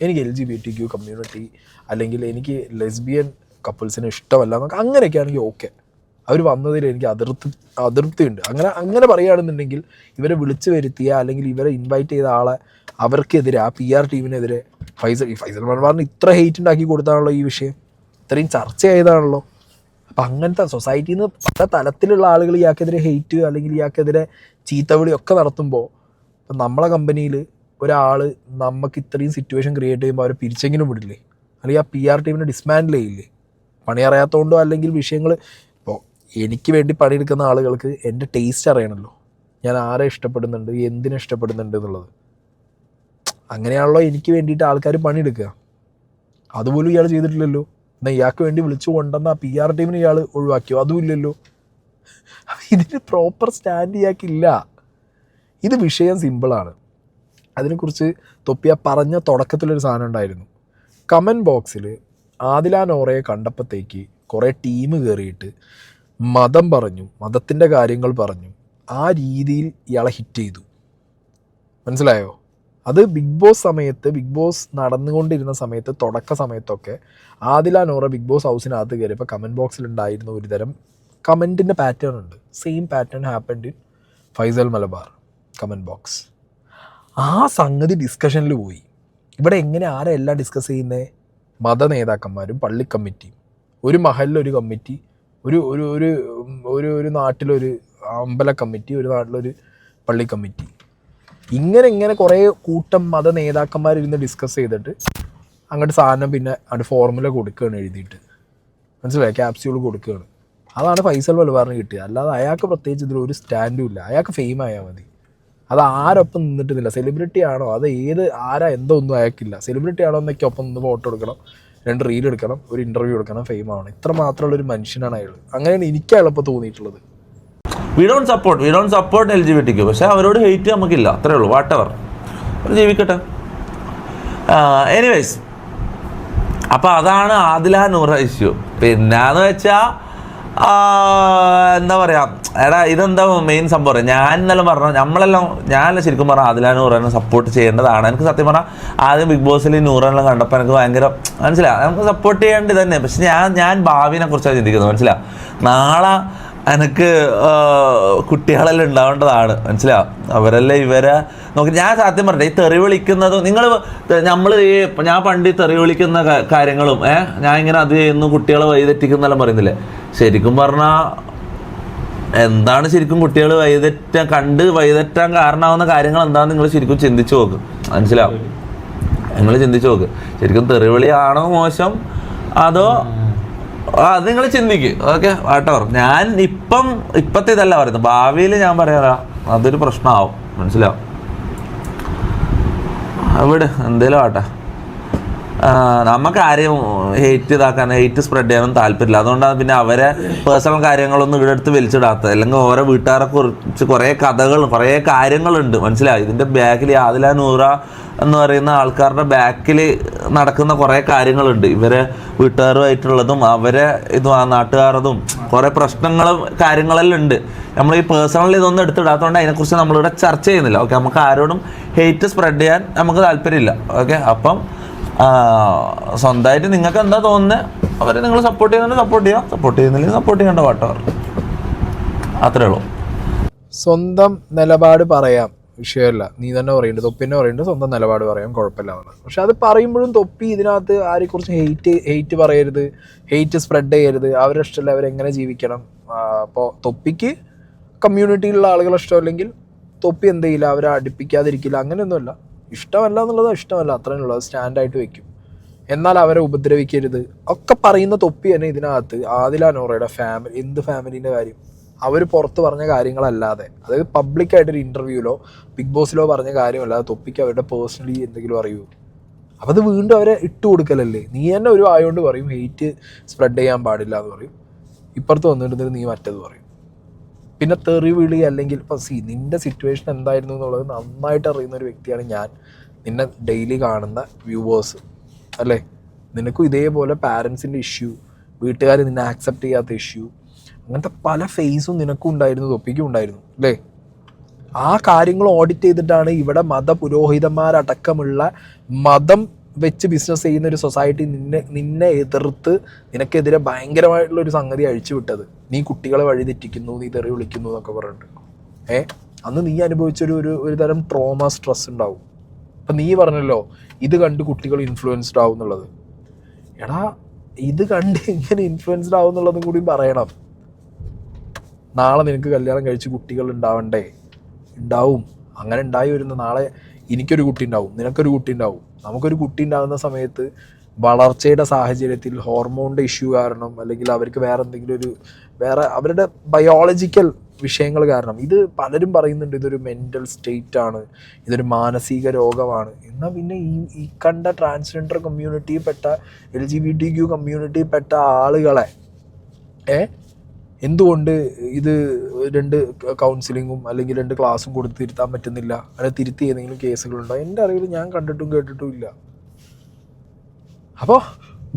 എനിക്ക് LGBTQ കമ്മ്യൂണിറ്റി അല്ലെങ്കിൽ എനിക്ക് ലെസ്ബിയൻ കപ്പിൾസിനെ ഇഷ്ടമല്ല എന്നൊക്കെ അങ്ങനെയൊക്കെ ആണെങ്കിൽ ഓക്കെ, അവർ വന്നതിൽ എനിക്ക് അതൃപ്തിയുണ്ട്. അങ്ങനെ പറയുകയാണെന്നുണ്ടെങ്കിൽ ഇവരെ വിളിച്ചു വരുത്തിയ അല്ലെങ്കിൽ ഇവരെ ഇൻവൈറ്റ് ചെയ്ത ആളെ അവർക്കെതിരെ, ആ PR ടീമിനെതിരെ ഫൈസൽ മലബാറിന് ഇത്ര ഹെയ്റ്റ് ഉണ്ടാക്കി കൊടുത്താണല്ലോ ഈ വിഷയം, ഇത്രയും ചർച്ച ചെയ്താണല്ലോ. അപ്പം അങ്ങനത്തെ സൊസൈറ്റിയിൽ നിന്ന് പല തലത്തിലുള്ള ആളുകൾ ഇയാൾക്കെതിരെ ഹെയ്റ്റ് അല്ലെങ്കിൽ ഇയാൾക്കെതിരെ ചീത്തവിളി ഒക്കെ നടത്തുമ്പോൾ ഇപ്പം നമ്മളെ കമ്പനിയിൽ ഒരാൾ നമുക്ക് ഇത്രയും സിറ്റുവേഷൻ ക്രിയേറ്റ് ചെയ്യുമ്പോൾ അവരെ പിരിച്ചെങ്കിലും വിടില്ലേ, അല്ലെങ്കിൽ ആ PR ടീമിനെ ഡിസ്മാൻഡിൽ ചെയ്യില്ലേ? പണി അറിയാത്തതുകൊണ്ടോ അല്ലെങ്കിൽ വിഷയങ്ങൾ, ഇപ്പോൾ എനിക്ക് വേണ്ടി പണിയെടുക്കുന്ന ആളുകൾക്ക് എൻ്റെ ടേസ്റ്റ് അറിയണമല്ലോ, ഞാൻ ആരെ ഇഷ്ടപ്പെടുന്നുണ്ട്, എന്തിനെ ഇഷ്ടപ്പെടുന്നുണ്ട് എന്നുള്ളത്. അങ്ങനെയാണല്ലോ എനിക്ക് വേണ്ടിയിട്ട് ആൾക്കാർ പണിയെടുക്കുക. അതുപോലും ഇയാൾ ചെയ്തിട്ടില്ലല്ലോ. എന്നാൽ ഇയാൾക്ക് വേണ്ടി വിളിച്ചു കൊണ്ടുവന്ന ആ PR ടീമിനെ ഇയാൾ ഒഴിവാക്കിയോ? അതും ഇല്ലല്ലോ. ഇതിന് പ്രോപ്പർ സ്റ്റാൻഡ് ഇയാൾക്കില്ല. ഇത് വിഷയം സിമ്പിളാണ്. അതിനെക്കുറിച്ച് തൊപ്പിയ പറഞ്ഞ തുടക്കത്തിലൊരു സാധനം ഉണ്ടായിരുന്നു. കമൻറ്റ് ബോക്സിൽ ആദില നോറയെ കണ്ടപ്പോഴത്തേക്ക് കുറേ ടീം കയറിയിട്ട് മതം പറഞ്ഞു, മതത്തിൻ്റെ കാര്യങ്ങൾ പറഞ്ഞു. ആ രീതിയിൽ ഇയാളെ ഹിറ്റ് ചെയ്തു. മനസ്സിലായോ? അത് ബിഗ് ബോസ് നടന്നുകൊണ്ടിരുന്ന സമയത്ത്, തുടക്ക സമയത്തൊക്കെ ആദില നോറ ബിഗ് ബോസ് ഹൗസിനകത്ത് കയറിയപ്പോൾ കമൻറ്റ് ബോക്സിൽ ഉണ്ടായിരുന്ന ഒരു തരം കമൻറ്റിൻ്റെ പാറ്റേൺ ഉണ്ട്. Same pattern happened in Faisal Malabar comment box. ആ സംഗതി ഡിസ്കഷനിൽ പോയി. ഇവിടെ എങ്ങനെ ആരാ എല്ലാം ഡിസ്കസ് ചെയ്യുന്നത്? മത നേതാക്കന്മാരും പള്ളി കമ്മിറ്റിയും, ഒരു മഹലിലൊരു കമ്മിറ്റി, ഒരു ഒരു ഒരു ഒരു ഒരു നാട്ടിലൊരു അമ്പല കമ്മിറ്റി, ഒരു നാട്ടിലൊരു പള്ളി കമ്മിറ്റി, ഇങ്ങനെ കുറേ കൂട്ടം മത നേതാക്കന്മാരിരുന്ന് ഡിസ്കസ് ചെയ്തിട്ട് അങ്ങോട്ട് സാധനം പിന്നെ അങ്ങോട്ട് ഫോർമുല കൊടുക്കുകയാണ് എഴുതിയിട്ട്. മനസ്സിലായി? ക്യാപ്സ്യൂൾ കൊടുക്കുകയാണ്. അതാണ് ഫൈസൽ മലബാറിന് കിട്ടിയത്. അല്ലാതെ അയാൾക്ക് പ്രത്യേകിച്ച് ഇതിലൊരു സ്റ്റാൻഡും ഇല്ല. അയാൾക്ക് ഫെയിം ആയാൽ മതി. അത് ആരൊപ്പം നിന്നിട്ടില്ല. സെലിബ്രിറ്റി ആണോ അത് ആരാ എന്തോ ഒന്നും അയാൾക്കില്ല. സെലിബ്രിറ്റി ആണോ എന്നൊക്കെ ഒപ്പം നിന്ന് ഫോട്ടോ എടുക്കണം, 2 റീൽ എടുക്കണം, ഒരു ഇൻ്റർവ്യൂ എടുക്കണം, ഫെയിം ആവണം. ഇത്ര മാത്രമുള്ളൊരു മനുഷ്യനാണ് അയാൾ. അങ്ങനെയാണ് എനിക്ക് അയാളിപ്പോൾ തോന്നിയിട്ടുള്ളത്. വി ഡോണ്ട് സപ്പോർട്ട് LGBT, പക്ഷെ അവരോട് ഹെയ്റ്റ് നമുക്കില്ല, അത്രേ ഉള്ളൂ. വാട്ട് എവർ, അവർ ജീവിക്കട്ടെ. എനിവേസ്, അപ്പോൾ അതാണ് ആദില നൂറ ഇഷ്യൂ. പിന്നെന്ന് വെച്ചാൽ എന്താ പറയുക, എടാ ഇതെന്താ മെയിൻ സംഭവം. ഞാൻ ഇന്നലെ പറഞ്ഞു, ഞാനെല്ലാം ശരിക്കും പറഞ്ഞാൽ ആദില നൂറനെ സപ്പോർട്ട് ചെയ്യേണ്ടതാണ്. എനിക്ക് സത്യം പറഞ്ഞാൽ ആദ്യം ബിഗ് ബോസിൽ നൂറെല്ലാം കണ്ടപ്പോൾ എനിക്ക് ഭയങ്കര മനസ്സിലായി, നമുക്ക് സപ്പോർട്ട് ചെയ്യേണ്ടത് തന്നെ. പക്ഷെ ഞാൻ ഭാവിനെ കുറിച്ചാണ് ചിന്തിക്കുന്നത്. മനസ്സിലാവും, നാളെ എനിക്ക് കുട്ടികളെല്ലാം ഉണ്ടാവേണ്ടതാണ്. മനസ്സിലാവും, അവരെല്ലാം ഇവരെ നോക്കി. ഞാൻ സത്യം പറഞ്ഞിട്ട് ഈ തെറി വിളിക്കുന്നതും ഞാൻ പണ്ട് ഈ തെറി വിളിക്കുന്ന കാര്യങ്ങളും ഞാൻ ഇങ്ങനെ അത് ചെയ്യുന്നു, കുട്ടികളെ വഴിതെറ്റിക്കുന്നെല്ലാം പറയുന്നില്ലേ. ശരിക്കും പറഞ്ഞാൽ എന്താണ് ശരിക്കും കുട്ടികൾ വഴിതെറ്റാൻ കാരണമാവുന്ന കാര്യങ്ങൾ എന്താണെന്ന് നിങ്ങൾ ശരിക്കും ചിന്തിച്ചു നോക്ക്. മനസ്സിലാവും, നിങ്ങൾ ചിന്തിച്ചു നോക്ക്. ശരിക്കും തെറിവിളിയാണോ മോശം, അതോ അത് നിങ്ങൾ ചിന്തിക്കും. Okay, whatever. ഞാൻ ഇപ്പത്തെ ഇതല്ല പറയുന്നത്, ഭാവിയിൽ ഞാൻ പറയാ അതൊരു പ്രശ്നമാവും. മനസ്സിലാവും, അവിടെ എന്തേലും ആട്ടെ. നമുക്ക് ആരെയും ഹെയ്റ്റ് സ്പ്രെഡ് ചെയ്യാനൊന്നും താല്പര്യമില്ല. അതുകൊണ്ടാണ് പിന്നെ അവരെ പേഴ്സണൽ കാര്യങ്ങളൊന്നും ഇവിടെ അടുത്ത് വലിച്ചിടാത്തത്. അല്ലെങ്കിൽ ഓരോ വീട്ടുകാരെ കുറിച്ച് കുറേ കഥകളും കുറേ കാര്യങ്ങളുണ്ട്. മനസ്സിലായി, ഇതിൻ്റെ ബാക്കിൽ ആദില നൂറ എന്ന് പറയുന്ന ആൾക്കാരുടെ ബാക്കിൽ നടക്കുന്ന കുറേ കാര്യങ്ങളുണ്ട്. ഇവരെ വീട്ടുകാരുമായിട്ടുള്ളതും അവരെ നാട്ടുകാരതും കുറേ പ്രശ്നങ്ങളും കാര്യങ്ങളെല്ലാം ഉണ്ട്. നമ്മൾ ഈ പേഴ്സണലി ഇതൊന്നും എടുത്തിടാത്തതുകൊണ്ട് അതിനെക്കുറിച്ച് നമ്മളിവിടെ ചർച്ച ചെയ്യുന്നില്ല. ഓക്കെ, നമുക്ക് ആരോടും ഹെയ്റ്റ് സ്പ്രെഡ് ചെയ്യാൻ നമുക്ക് താല്പര്യമില്ല. ഓക്കെ, അപ്പം സ്വന്തമായിട്ട് നിങ്ങൾക്ക് എന്താ തോന്നുന്നത് അവരെ നിങ്ങൾ സപ്പോർട്ട് ചെയ്യുന്നുണ്ട് സപ്പോർട്ട് ചെയ്യാം, സപ്പോർട്ട് ചെയ്യുന്നില്ലെങ്കിൽ സപ്പോർട്ട് ചെയ്യേണ്ട വാട്ടവർ. അത്രേ ഉള്ളൂ. സ്വന്തം നിലപാട് പറയാം, വിഷയമല്ല. നീ തന്നെ പറയുന്നുണ്ട്, തൊപ്പിന്നെ പറയുന്നുണ്ട് സ്വന്തം നിലപാട് പറയാം, കുഴപ്പമില്ല. പക്ഷെ അത് പറയുമ്പോഴും തൊപ്പി ഇതിനകത്ത് ആരെക്കുറിച്ച് ഹെയ്റ്റ് പറയരുത്, ഹെയ്റ്റ് സ്പ്രെഡ് ചെയ്യരുത്, അവരുടെ ഇഷ്ടമല്ല, അവരെങ്ങനെ ജീവിക്കണം. അപ്പോൾ തൊപ്പിക്ക് കമ്മ്യൂണിറ്റിയിലുള്ള ആളുകളെ ഇഷ്ടമല്ലെങ്കിൽ തൊപ്പി എന്ത് ചെയ്യില്ല, അവരെ അടുപ്പിക്കാതിരിക്കില്ല. അങ്ങനെയൊന്നുമല്ല. ഇഷ്ടമല്ല എന്നുള്ളത് ഇഷ്ടമല്ല, അത്രയുള്ളത് സ്റ്റാൻഡായിട്ട് വെക്കും. എന്നാൽ അവരെ ഉപദ്രവിക്കരുത് ഒക്കെ പറയുന്ന തൊപ്പി തന്നെ ഇതിനകത്ത് ആദില നൂറയുടെ എന്ത് ഫാമിലീൻ്റെ കാര്യം അവർ പുറത്ത് പറഞ്ഞ കാര്യങ്ങളല്ലാതെ, അതായത് പബ്ലിക്കായിട്ടൊരു ഇൻ്റർവ്യൂവിലോ ബിഗ് ബോസിലോ പറഞ്ഞ കാര്യമല്ലാതെ തൊപ്പിക്ക് അവരുടെ പേഴ്സണലി എന്തെങ്കിലും അറിയൂ. അപ്പോൾ അത് വീണ്ടും അവരെ ഇട്ട് കൊടുക്കലല്ലേ. നീ തന്നെ ഒരു ആയതുകൊണ്ട് പറയും ഹെയ്റ്റ് സ്പ്രെഡ് ചെയ്യാൻ പാടില്ല എന്ന് പറയും, ഇപ്പുറത്ത് വന്നിട്ട് നീ മറ്റത് പറയും. പിന്നെ തെറിവിളി അല്ലെങ്കിൽ ഇപ്പം നിൻ്റെ സിറ്റുവേഷൻ എന്തായിരുന്നു എന്നുള്ളത് നന്നായിട്ട് അറിയുന്ന ഒരു വ്യക്തിയാണ് ഞാൻ, നിന്നെ ഡെയിലി കാണുന്ന വ്യൂവേഴ്സ് അല്ലേ. നിനക്കും ഇതേപോലെ പാരൻസിൻ്റെ ഇഷ്യൂ, വീട്ടുകാർ നിന്നെ ആക്സെപ്റ്റ് ചെയ്യാത്ത ഇഷ്യൂ, അങ്ങനത്തെ പല ഫേസും നിനക്കും ഉണ്ടായിരുന്നു, തൊപ്പിക്കും ഉണ്ടായിരുന്നു അല്ലേ. ആ കാര്യങ്ങൾ ഓഡിറ്റ് ചെയ്തിട്ടാണ് ഇവിടെ മതപുരോഹിതന്മാരടക്കമുള്ള മതം വെച്ച് ബിസിനസ് ചെയ്യുന്ന ഒരു സൊസൈറ്റി നിന്നെ എതിർത്ത് നിനക്കെതിരെ ഭയങ്കരമായിട്ടുള്ളൊരു സംഗതി അഴിച്ചു വിട്ടത്. നീ കുട്ടികളെ വഴിതെറ്റിക്കുന്നു, നീ തെറി വിളിക്കുന്നു എന്നൊക്കെ പറഞ്ഞിട്ട് അന്ന് നീ അനുഭവിച്ചൊരു ഒരു തരം ട്രോമ സ്ട്രെസ് ഉണ്ടാവും. അപ്പം നീ പറഞ്ഞല്ലോ ഇത് കണ്ട് കുട്ടികൾ ഇൻഫ്ലുവൻസ്ഡ് ആവും എന്നുള്ളത്. എടാ, ഇത് കണ്ട് എങ്ങനെ ഇൻഫ്ലുവൻസ്ഡ് ആവും എന്നുള്ളതും കൂടി പറയണം. നാളെ നിനക്ക് കല്യാണം കഴിച്ച് കുട്ടികൾ ഉണ്ടാവണ്ടേ? ഉണ്ടാവും. അങ്ങനെ ഉണ്ടായി വരുന്ന നാളെ എനിക്കൊരു കുട്ടി ഉണ്ടാവും, നിനക്കൊരു കുട്ടി ഉണ്ടാവും. നമുക്കൊരു കുട്ടി ഉണ്ടാകുന്ന സമയത്ത് വളർച്ചയുടെ സാഹചര്യത്തിൽ ഹോർമോണിൻ്റെ ഇഷ്യൂ കാരണം അല്ലെങ്കിൽ അവർക്ക് വേറെ അവരുടെ ബയോളജിക്കൽ വിഷയങ്ങൾ കാരണം, ഇത് പലരും പറയുന്നുണ്ട് ഇതൊരു മെൻ്റൽ സ്റ്റേറ്റ് ആണ്, ഇതൊരു മാനസിക രോഗമാണ്. എന്നാൽ പിന്നെ ഈ കണ്ട ട്രാൻസ്ജെൻഡർ കമ്മ്യൂണിറ്റിയിൽപ്പെട്ട LGBTQ കമ്മ്യൂണിറ്റിയിൽപ്പെട്ട ആളുകളെ എന്തുകൊണ്ട് ഇത് 2 കൗൺസിലിങ്ങും അല്ലെങ്കിൽ 2 ക്ലാസ്സും കൊടുത്ത് തിരുത്താൻ പറ്റുന്നില്ല? അല്ലെങ്കിൽ തിരുത്തി ഏതെങ്കിലും കേസുകളുണ്ടോ? എൻ്റെ അറിവിൽ ഞാൻ കണ്ടിട്ടും കേട്ടിട്ടും ഇല്ല. അപ്പോൾ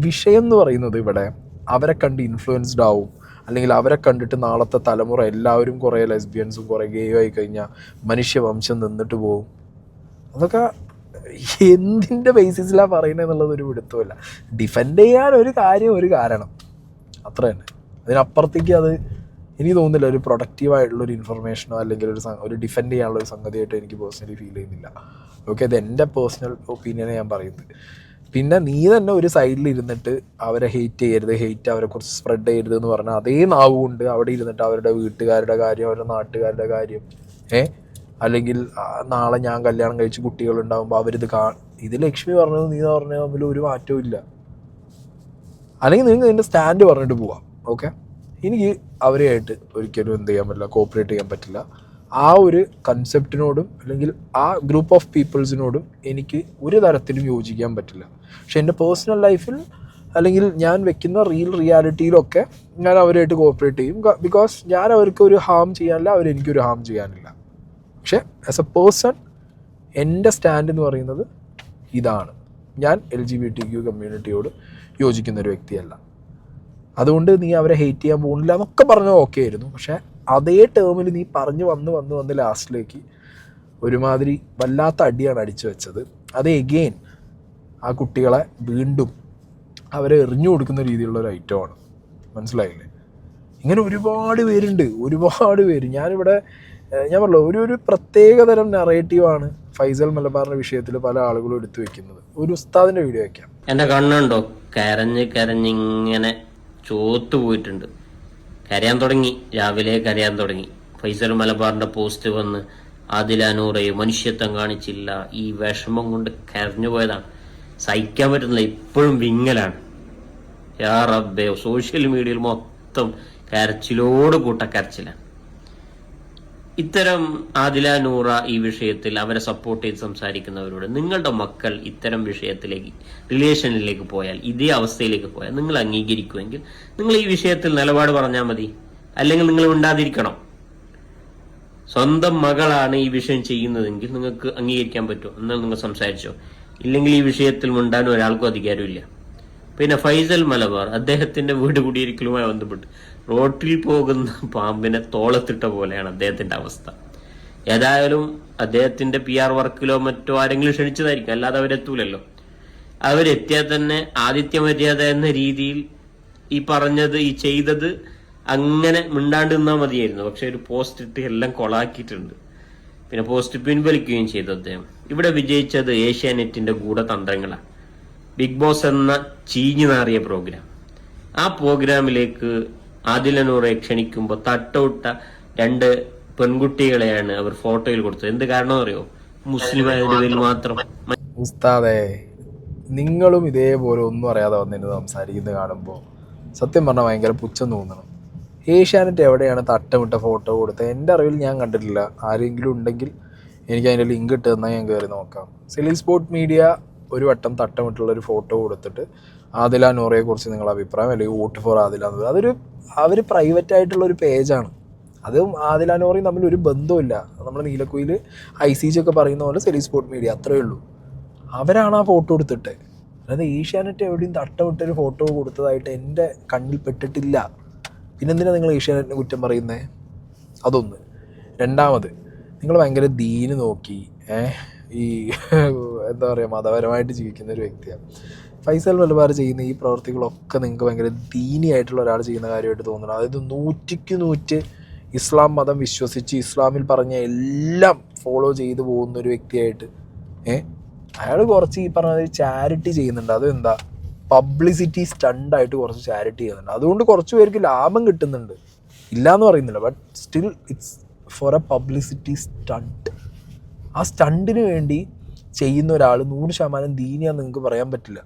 വിഷയം എന്ന് പറയുന്നത് ഇവിടെ അവരെ കണ്ട് ഇൻഫ്ലുവൻസ്ഡ് ആവും, അല്ലെങ്കിൽ അവരെ കണ്ടിട്ട് നാളത്തെ തലമുറ എല്ലാവരും കുറേ ലെസ്ബിയൻസും കുറേ ഗേയും ആയി കഴിഞ്ഞാൽ മനുഷ്യവംശം നിന്നിട്ട് പോകും. അതൊക്കെ എന്തിൻ്റെ ബേസിസിലാണ് പറയുന്നത് എന്നുള്ളത് ഒരു പിടുത്തമില്ല. ഡിഫെൻഡ് ചെയ്യാൻ ഒരു കാരണം, അത്ര തന്നെ. അതിനപ്പുറത്തേക്ക് അത് എനിക്ക് തോന്നുന്നില്ല ഒരു പ്രൊഡക്റ്റീവായിട്ടുള്ള ഒരു ഇൻഫർമേഷനോ അല്ലെങ്കിൽ ഒരു ഡിഫെൻഡ് ചെയ്യാനുള്ള ഒരു സംഗതിയായിട്ട് എനിക്ക് പേഴ്സണലി ഫീൽ ചെയ്യുന്നില്ല. ഓക്കെ, അത് എൻ്റെ പേഴ്സണൽ ഒപ്പീനിയനെ ഞാൻ പറയുന്നത്. പിന്നെ നീ തന്നെ ഒരു സൈഡിൽ ഇരുന്നിട്ട് അവരെ ഹെയ്റ്റ് ചെയ്യരുത്, ഹെയ്റ്റ് അവരെക്കുറിച്ച് സ്പ്രെഡ് ചെയ്യരുത് എന്ന് പറഞ്ഞാൽ അതേ നാവുകൊണ്ട് അവിടെ ഇരുന്നിട്ട് അവരുടെ വീട്ടുകാരുടെ കാര്യം, അവരുടെ നാട്ടുകാരുടെ കാര്യം, അല്ലെങ്കിൽ നാളെ ഞാൻ കല്യാണം കഴിച്ച് കുട്ടികളുണ്ടാകുമ്പോൾ അവരിത് ഇത് ലക്ഷ്മി പറഞ്ഞത് നീ പറഞ്ഞത് തമ്മിൽ ഒരു മാറ്റവും ഇല്ല. അല്ലെങ്കിൽ നിങ്ങൾക്ക് നിൻ്റെ സ്റ്റാൻഡ് പറഞ്ഞിട്ട് പോവാം. ഓക്കെ, എനിക്ക് അവരെയായിട്ട് ഒരിക്കലും എന്ത് ചെയ്യാൻ പറ്റില്ല, കോപ്പറേറ്റ് ചെയ്യാൻ പറ്റില്ല. ആ ഒരു കൺസെപ്റ്റിനോടും അല്ലെങ്കിൽ ആ ഗ്രൂപ്പ് ഓഫ് പീപ്പിൾസിനോടും എനിക്ക് ഒരു തരത്തിലും യോജിക്കാൻ പറ്റില്ല. പക്ഷെ എൻ്റെ പേഴ്സണൽ ലൈഫിൽ അല്ലെങ്കിൽ ഞാൻ വെക്കുന്ന റിയാലിറ്റിയിലൊക്കെ ഞാൻ അവരായിട്ട് കോപ്പറേറ്റ് ചെയ്യും. ബിക്കോസ് ഞാൻ അവർക്ക് ഒരു ഹാം ചെയ്യാനില്ല, അവരെനിക്കൊരു ഹാം ചെയ്യാനില്ല. പക്ഷെ ആസ് എ പേഴ്സൺ എൻ്റെ സ്റ്റാൻഡ് എന്ന് പറയുന്നത് ഇതാണ്. ഞാൻ LGBTQ കമ്മ്യൂണിറ്റിയോട് യോജിക്കുന്നൊരു വ്യക്തിയല്ല. അതുകൊണ്ട് നീ അവരെ ഹെയ്റ്റ് ചെയ്യാൻ പോകുന്നില്ല എന്നൊക്കെ പറഞ്ഞത് ഓക്കെ ആയിരുന്നു. പക്ഷേ അതേ ടേമിൽ നീ പറഞ്ഞു വന്ന് ലാസ്റ്റിലേക്ക് ഒരുമാതിരി വല്ലാത്ത അടിയാണ് അടിച്ചു വെച്ചത്. അത് എഗെയിൻ ആ കുട്ടികളെ വീണ്ടും അവരെ എറിഞ്ഞു കൊടുക്കുന്ന രീതിയിലുള്ള ഒരു ഐറ്റമാണ്. മനസ്സിലായില്ലേ? ഇങ്ങനെ ഒരുപാട് പേര് ഞാനിവിടെ ഞാൻ പറഞ്ഞല്ലോ ഒരു പ്രത്യേകതരം നറേറ്റീവാണ് ഫൈസൽ മലബാറിൻ്റെ വിഷയത്തിൽ പല ആളുകളും എടുത്തു വെക്കുന്നത്. ഒരു ഉസ്താദിൻ്റെ വീഡിയോ വയ്ക്കാം. എൻ്റെ കണ്ണുണ്ടോ കരഞ്ഞിങ്ങനെ ചോത്തു പോയിട്ടുണ്ട്. കരയാൻ തുടങ്ങി, രാവിലെ കരയാൻ തുടങ്ങി. ഫൈസൽ മലബാറിന്റെ പോസ്റ്റ് വന്ന് ആദില നൂറെ മനുഷ്യത്വം കാണിച്ചില്ല, ഈ വിഷമം കൊണ്ട് കരഞ്ഞു പോയതാണ്. സഹിക്കാൻ പറ്റുന്നില്ല, ഇപ്പോഴും വിങ്ങലാണ്. യാ റബ്ബേ, സോഷ്യൽ മീഡിയയിൽ മൊത്തം കരച്ചിലോട് കൂട്ടക്കരച്ചിലാണ്. ഇത്തരം ആദില നൂറ ഈ വിഷയത്തിൽ അവരെ സപ്പോർട്ട് ചെയ്ത് സംസാരിക്കുന്നവരോട് നിങ്ങളുടെ മക്കൾ ഇത്തരം വിഷയത്തിലേക്ക് റിലേഷനിലേക്ക് പോയാൽ, ഇതേ അവസ്ഥയിലേക്ക് പോയാൽ നിങ്ങൾ അംഗീകരിക്കുമെങ്കിൽ നിങ്ങൾ ഈ വിഷയത്തിൽ നിലപാട് പറഞ്ഞാൽ മതി. അല്ലെങ്കിൽ നിങ്ങൾ ഉണ്ടാതിരിക്കണം. സ്വന്തം മകളാണ് ഈ വിഷയം ചെയ്യുന്നതെങ്കിൽ നിങ്ങൾക്ക് അംഗീകരിക്കാൻ പറ്റുമോ? എന്നാൽ നിങ്ങൾ സംസാരിച്ചോ. ഇല്ലെങ്കിൽ ഈ വിഷയത്തിൽ മുണ്ടാനും ഒരാൾക്കും അധികാരമില്ല. പിന്നെ ഫൈസൽ മലബാർ അദ്ദേഹത്തിന്റെ വീട് കുടിയിരിക്കലുമായി ബന്ധപ്പെട്ട് റോട്ടിൽ പോകുന്ന പാമ്പിനെ തോളത്തിട്ട പോലെയാണ് അദ്ദേഹത്തിന്റെ അവസ്ഥ. ഏതായാലും അദ്ദേഹത്തിന്റെ PR വർക്കിലോ മറ്റോ ആരെങ്കിലും ക്ഷണിച്ചതായിരിക്കും, അല്ലാതെ അവരെത്തൂലല്ലോ. അവരെത്തിയാൽ തന്നെ ആതിഥ്യ മര്യാദ എന്ന രീതിയിൽ ഈ പറഞ്ഞത് ഈ ചെയ്തത് അങ്ങനെ മിണ്ടാണ്ട് നിന്നാൽ മതിയായിരുന്നു. പക്ഷെ ഒരു പോസ്റ്റ് ഇട്ട് എല്ലാം കൊളാക്കിയിട്ടുണ്ട്. പിന്നെ പോസ്റ്റ് പിൻവലിക്കുകയും ചെയ്തു അദ്ദേഹം. ഇവിടെ വിജയിച്ചത് ഏഷ്യാനെറ്റിന്റെ ഗൂഢതന്ത്രങ്ങളാണ്. ബിഗ് ബോസ് എന്ന ചീഞ്ഞു നാറിയ പ്രോഗ്രാം. ആ പ്രോഗ്രാമിലേക്ക് ആദില നൂറെ ക്ഷണിക്കുമ്പോൾ തട്ടവിട്ട 2 പെൺകുട്ടികളെയാണ് അവർ ഫോട്ടോയിൽ കൊടുത്തത്. എന്ത് കാരണം അറിയോ? മുസ്ലിം ആയതിന്റെ പേരിൽ മാത്രം. ഉസ്താദേ, നിങ്ങളും ഇതേപോലെ ഒന്നും അറിയാതെ വന്നിട്ട് സംസാരിക്കുന്നത് കാണുമ്പോൾ സത്യം പറഞ്ഞാൽ ഭയങ്കര പുച്ഛം തോന്നണം. ഏഷ്യാനെറ്റ് എവിടെയാണ് തട്ടമിട്ട ഫോട്ടോ കൊടുത്തത്? എൻ്റെ അറിവിൽ ഞാൻ കണ്ടിട്ടില്ല. ആരെങ്കിലും ഉണ്ടെങ്കിൽ എനിക്ക് അതിൻ്റെ ലിങ്ക് ഇട്ട് തന്നാൽ ഞാൻ കയറി നോക്കാം. സെലി സ്പോർട്ട് മീഡിയ ഒരു വട്ടം തട്ടമിട്ടുള്ളൊരു ഫോട്ടോ കൊടുത്തിട്ട് ആദില നൂറയെക്കുറിച്ച് നിങ്ങളുടെ അഭിപ്രായം, അല്ലെങ്കിൽ വോട്ട് ഫോർ ആദില നൂറ, അവർ പ്രൈവറ്റ് ആയിട്ടുള്ളൊരു പേജാണ്. അതും ആദില നൂറയും തമ്മിൽ ഒരു ബന്ധമില്ല. നമ്മൾ നീലക്കുയിൽ ICG ഒക്കെ പറയുന്ന പോലെ സെലി സ്പോർട്ട് മീഡിയ, അത്രയേ ഉള്ളൂ. അവരാണ് ആ ഫോട്ടോ എടുത്തിട്ട്. അതായത് ഏഷ്യാനെറ്റ് എവിടെയും തട്ടമിട്ടൊരു ഫോട്ടോ കൊടുത്തതായിട്ട് എൻ്റെ കണ്ണിൽ പെട്ടിട്ടില്ല. പിന്നെന്തിനാണ് നിങ്ങൾ ഏഷ്യാനെറ്റിനെ കുറ്റം പറയുന്നത്? അതൊന്ന്. രണ്ടാമത്, നിങ്ങൾ ഭയങ്കര ദീന് നോക്കി ഈ എന്താ പറയുക മതപരമായിട്ട് ജീവിക്കുന്ന ഒരു വ്യക്തിയാണ്. ഫൈസൽ മലബാർ ചെയ്യുന്ന ഈ പ്രവർത്തികളൊക്കെ നിങ്ങൾക്ക് ഭയങ്കര ദീനിയായിട്ടുള്ള ഒരാൾ ചെയ്യുന്ന കാര്യമായിട്ട് തോന്നണം. അതായത് 100% ഇസ്ലാം മതം വിശ്വസിച്ച് ഇസ്ലാമിൽ പറഞ്ഞ എല്ലാം ഫോളോ ചെയ്തു പോകുന്ന ഒരു വ്യക്തിയായിട്ട് അയാൾ കുറച്ച് ഈ പറഞ്ഞ ചാരിറ്റി ചെയ്യുന്നുണ്ട്. അതെന്താ, പബ്ലിസിറ്റി സ്റ്റണ്ടായിട്ട് കുറച്ച് ചാരിറ്റി ചെയ്യുന്നുണ്ട്. അതുകൊണ്ട് കുറച്ച് പേർക്ക് ലാഭം കിട്ടുന്നുണ്ട്, ഇല്ല എന്ന് പറയുന്നില്ല. But still it's for a publicity stunt. ആ സ്റ്റണ്ടിന് വേണ്ടി ചെയ്യുന്ന ഒരാൾ 100% ദീനിയാന്ന് നിങ്ങൾക്ക് പറയാൻ പറ്റില്ല.